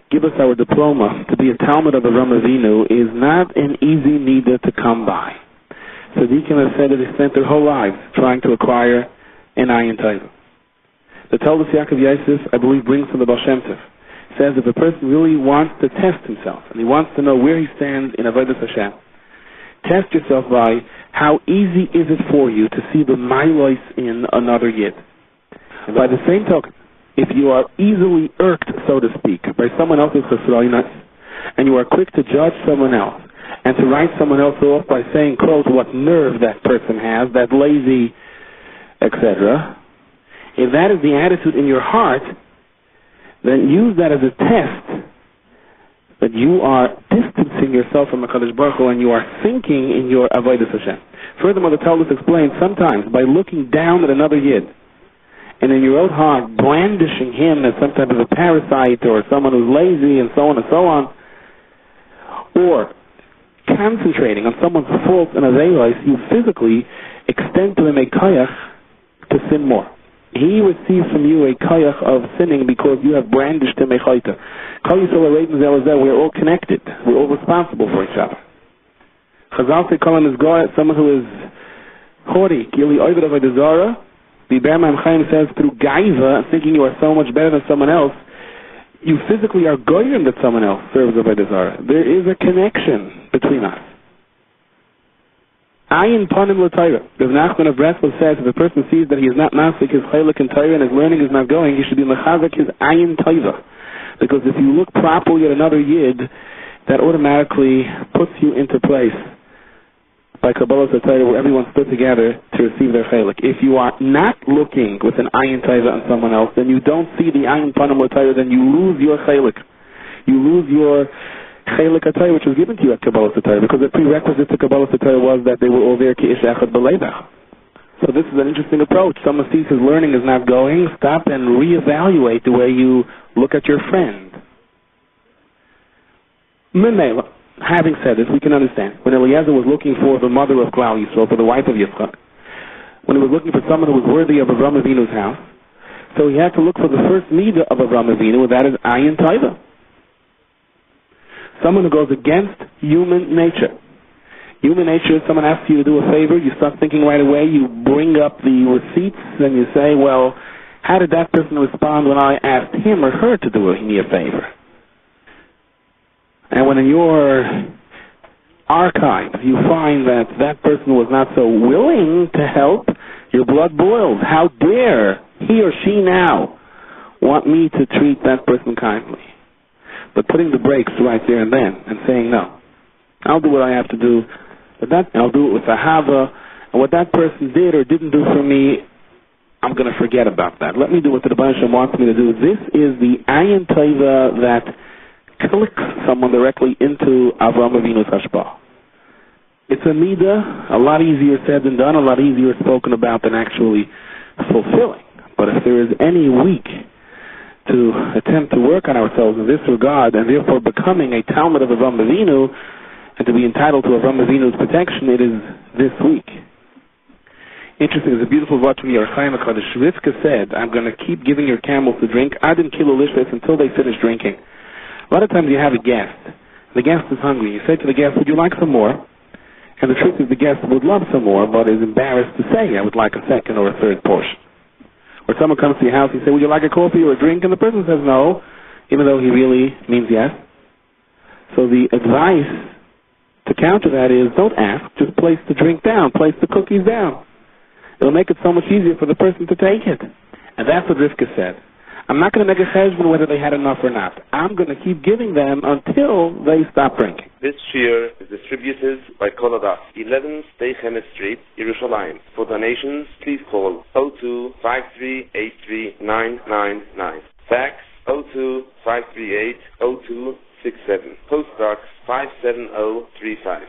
S1: give us our diploma to be a talmid of Avraham Avinu, is not an easy midah to come by. Tzaddikim have said that they spent their whole lives trying to acquire an ayin taiva. The Talmud Yaakov Yosef, I believe, brings from the Baal Shem Tov, says if a person really wants to test himself, and he wants to know where he stands in Avodas Hashem, test yourself by how easy is it for you to see the milos in another yid. And by the same token, if you are easily irked, so to speak, by someone else's chesroinus, and you are quick to judge someone else, and to write someone else off by saying, quote, what nerve that person has, that lazy, etc., if that is the attitude in your heart, then use that as a test that you are distancing yourself from HaKadosh Baruch Hu and you are thinking in your avodas Hashem. Furthermore, the Talmud explains sometimes by looking down at another yid and in your own heart brandishing him as some type of a parasite or someone who's lazy and so on, or concentrating on someone's faults and aveiros, you physically extend to him a koyach to sin more. He receives from you a koyach of sinning because you have brandished him a chayter. We're all connected. We're all responsible for each other. Chazal say, someone who is haughty, gili oivet avodah zarah. The Berman Chaim says, through gaiva, thinking you are so much better than someone else, you physically are goyim that someone else serves avodah zarah. There is a connection between us. Ayin panim l'Torah. Rav Nachman of Breslov says if a person sees that he is not masik his chaylik in Torah and his learning is not going, he should be mechazek his ayin taiva. Because if you look properly at another yid, that automatically puts you into place by Kabbalah Torah where everyone stood together to receive their chaylik. If you are not looking with an ayin taiva on someone else, then you don't see the ayin panim l'Torah, then you lose your chaylik. You lose your chaylik atayah, which was given to you at Kabbalah Torah, because the prerequisite to Kabbalah Torah was that they were all there ki ish echad b'leibach. So this is an interesting approach. Someone sees his learning is not going, stop and reevaluate the way you look at your friend. Memela, having said this, we can understand. When Eliezer was looking for the mother of Klal Yisrael, for the wife of Yitzchak, when he was looking for someone who was worthy of Avraham Avinu's house, so he had to look for the first midah of Avraham Avinu, and that is ayin taiva. Someone who goes against human nature. Human nature is someone asks you to do a favor, you start thinking right away, you bring up the receipts, and you say, well,
S2: How did that person respond when I asked him or her to do me a favor? And when in your archive you find that that person was not so willing to help, your blood boils. How dare he or she now want me to treat that person kindly? But putting the brakes right there and then and saying, no, I'll do what I have to do, but I'll do it with ahava, and what that person did or didn't do for me, I'm going to forget about that. Let me do what the Rebbe Hashem wants me to do. This is the ayin tova that clicks someone directly into Avraham Avinu's hashpah. It's a midah, a lot easier said than done, a lot easier spoken about than actually fulfilling. But if there is any week to attempt to work on ourselves in this regard, and therefore becoming a Talmud of Avraham Avinu, and to be entitled to Avraham Avinu's protection, it is this week. Interesting, there's a beautiful word from your Chaim HaKadosh. Rivka said, I'm going to keep giving your camels to drink, Adin Kilo Lishves, until they finish drinking. A lot of times you have a guest. The guest is hungry. You say to the guest, would you like some more? And the truth is the guest would love some more, but is embarrassed to say, I would like a second or a third portion. Or someone comes to your house, you say, would you like a coffee or a drink? And the person says no, even though he really means yes. So the advice to counter that is, don't ask, just place the drink down, place the cookies down. It'll make it so much easier for the person to take it. And that's what Rivka said. I'm not going to make a cheshbon whether they had enough or not. I'm going to keep giving them until they stop drinking.
S3: This shiur is distributed by Kolodas, 11 Steichemes Street, Yerushalayim. For donations, please call 02-5383-999. Fax 02-538-0267. Postbox 57035.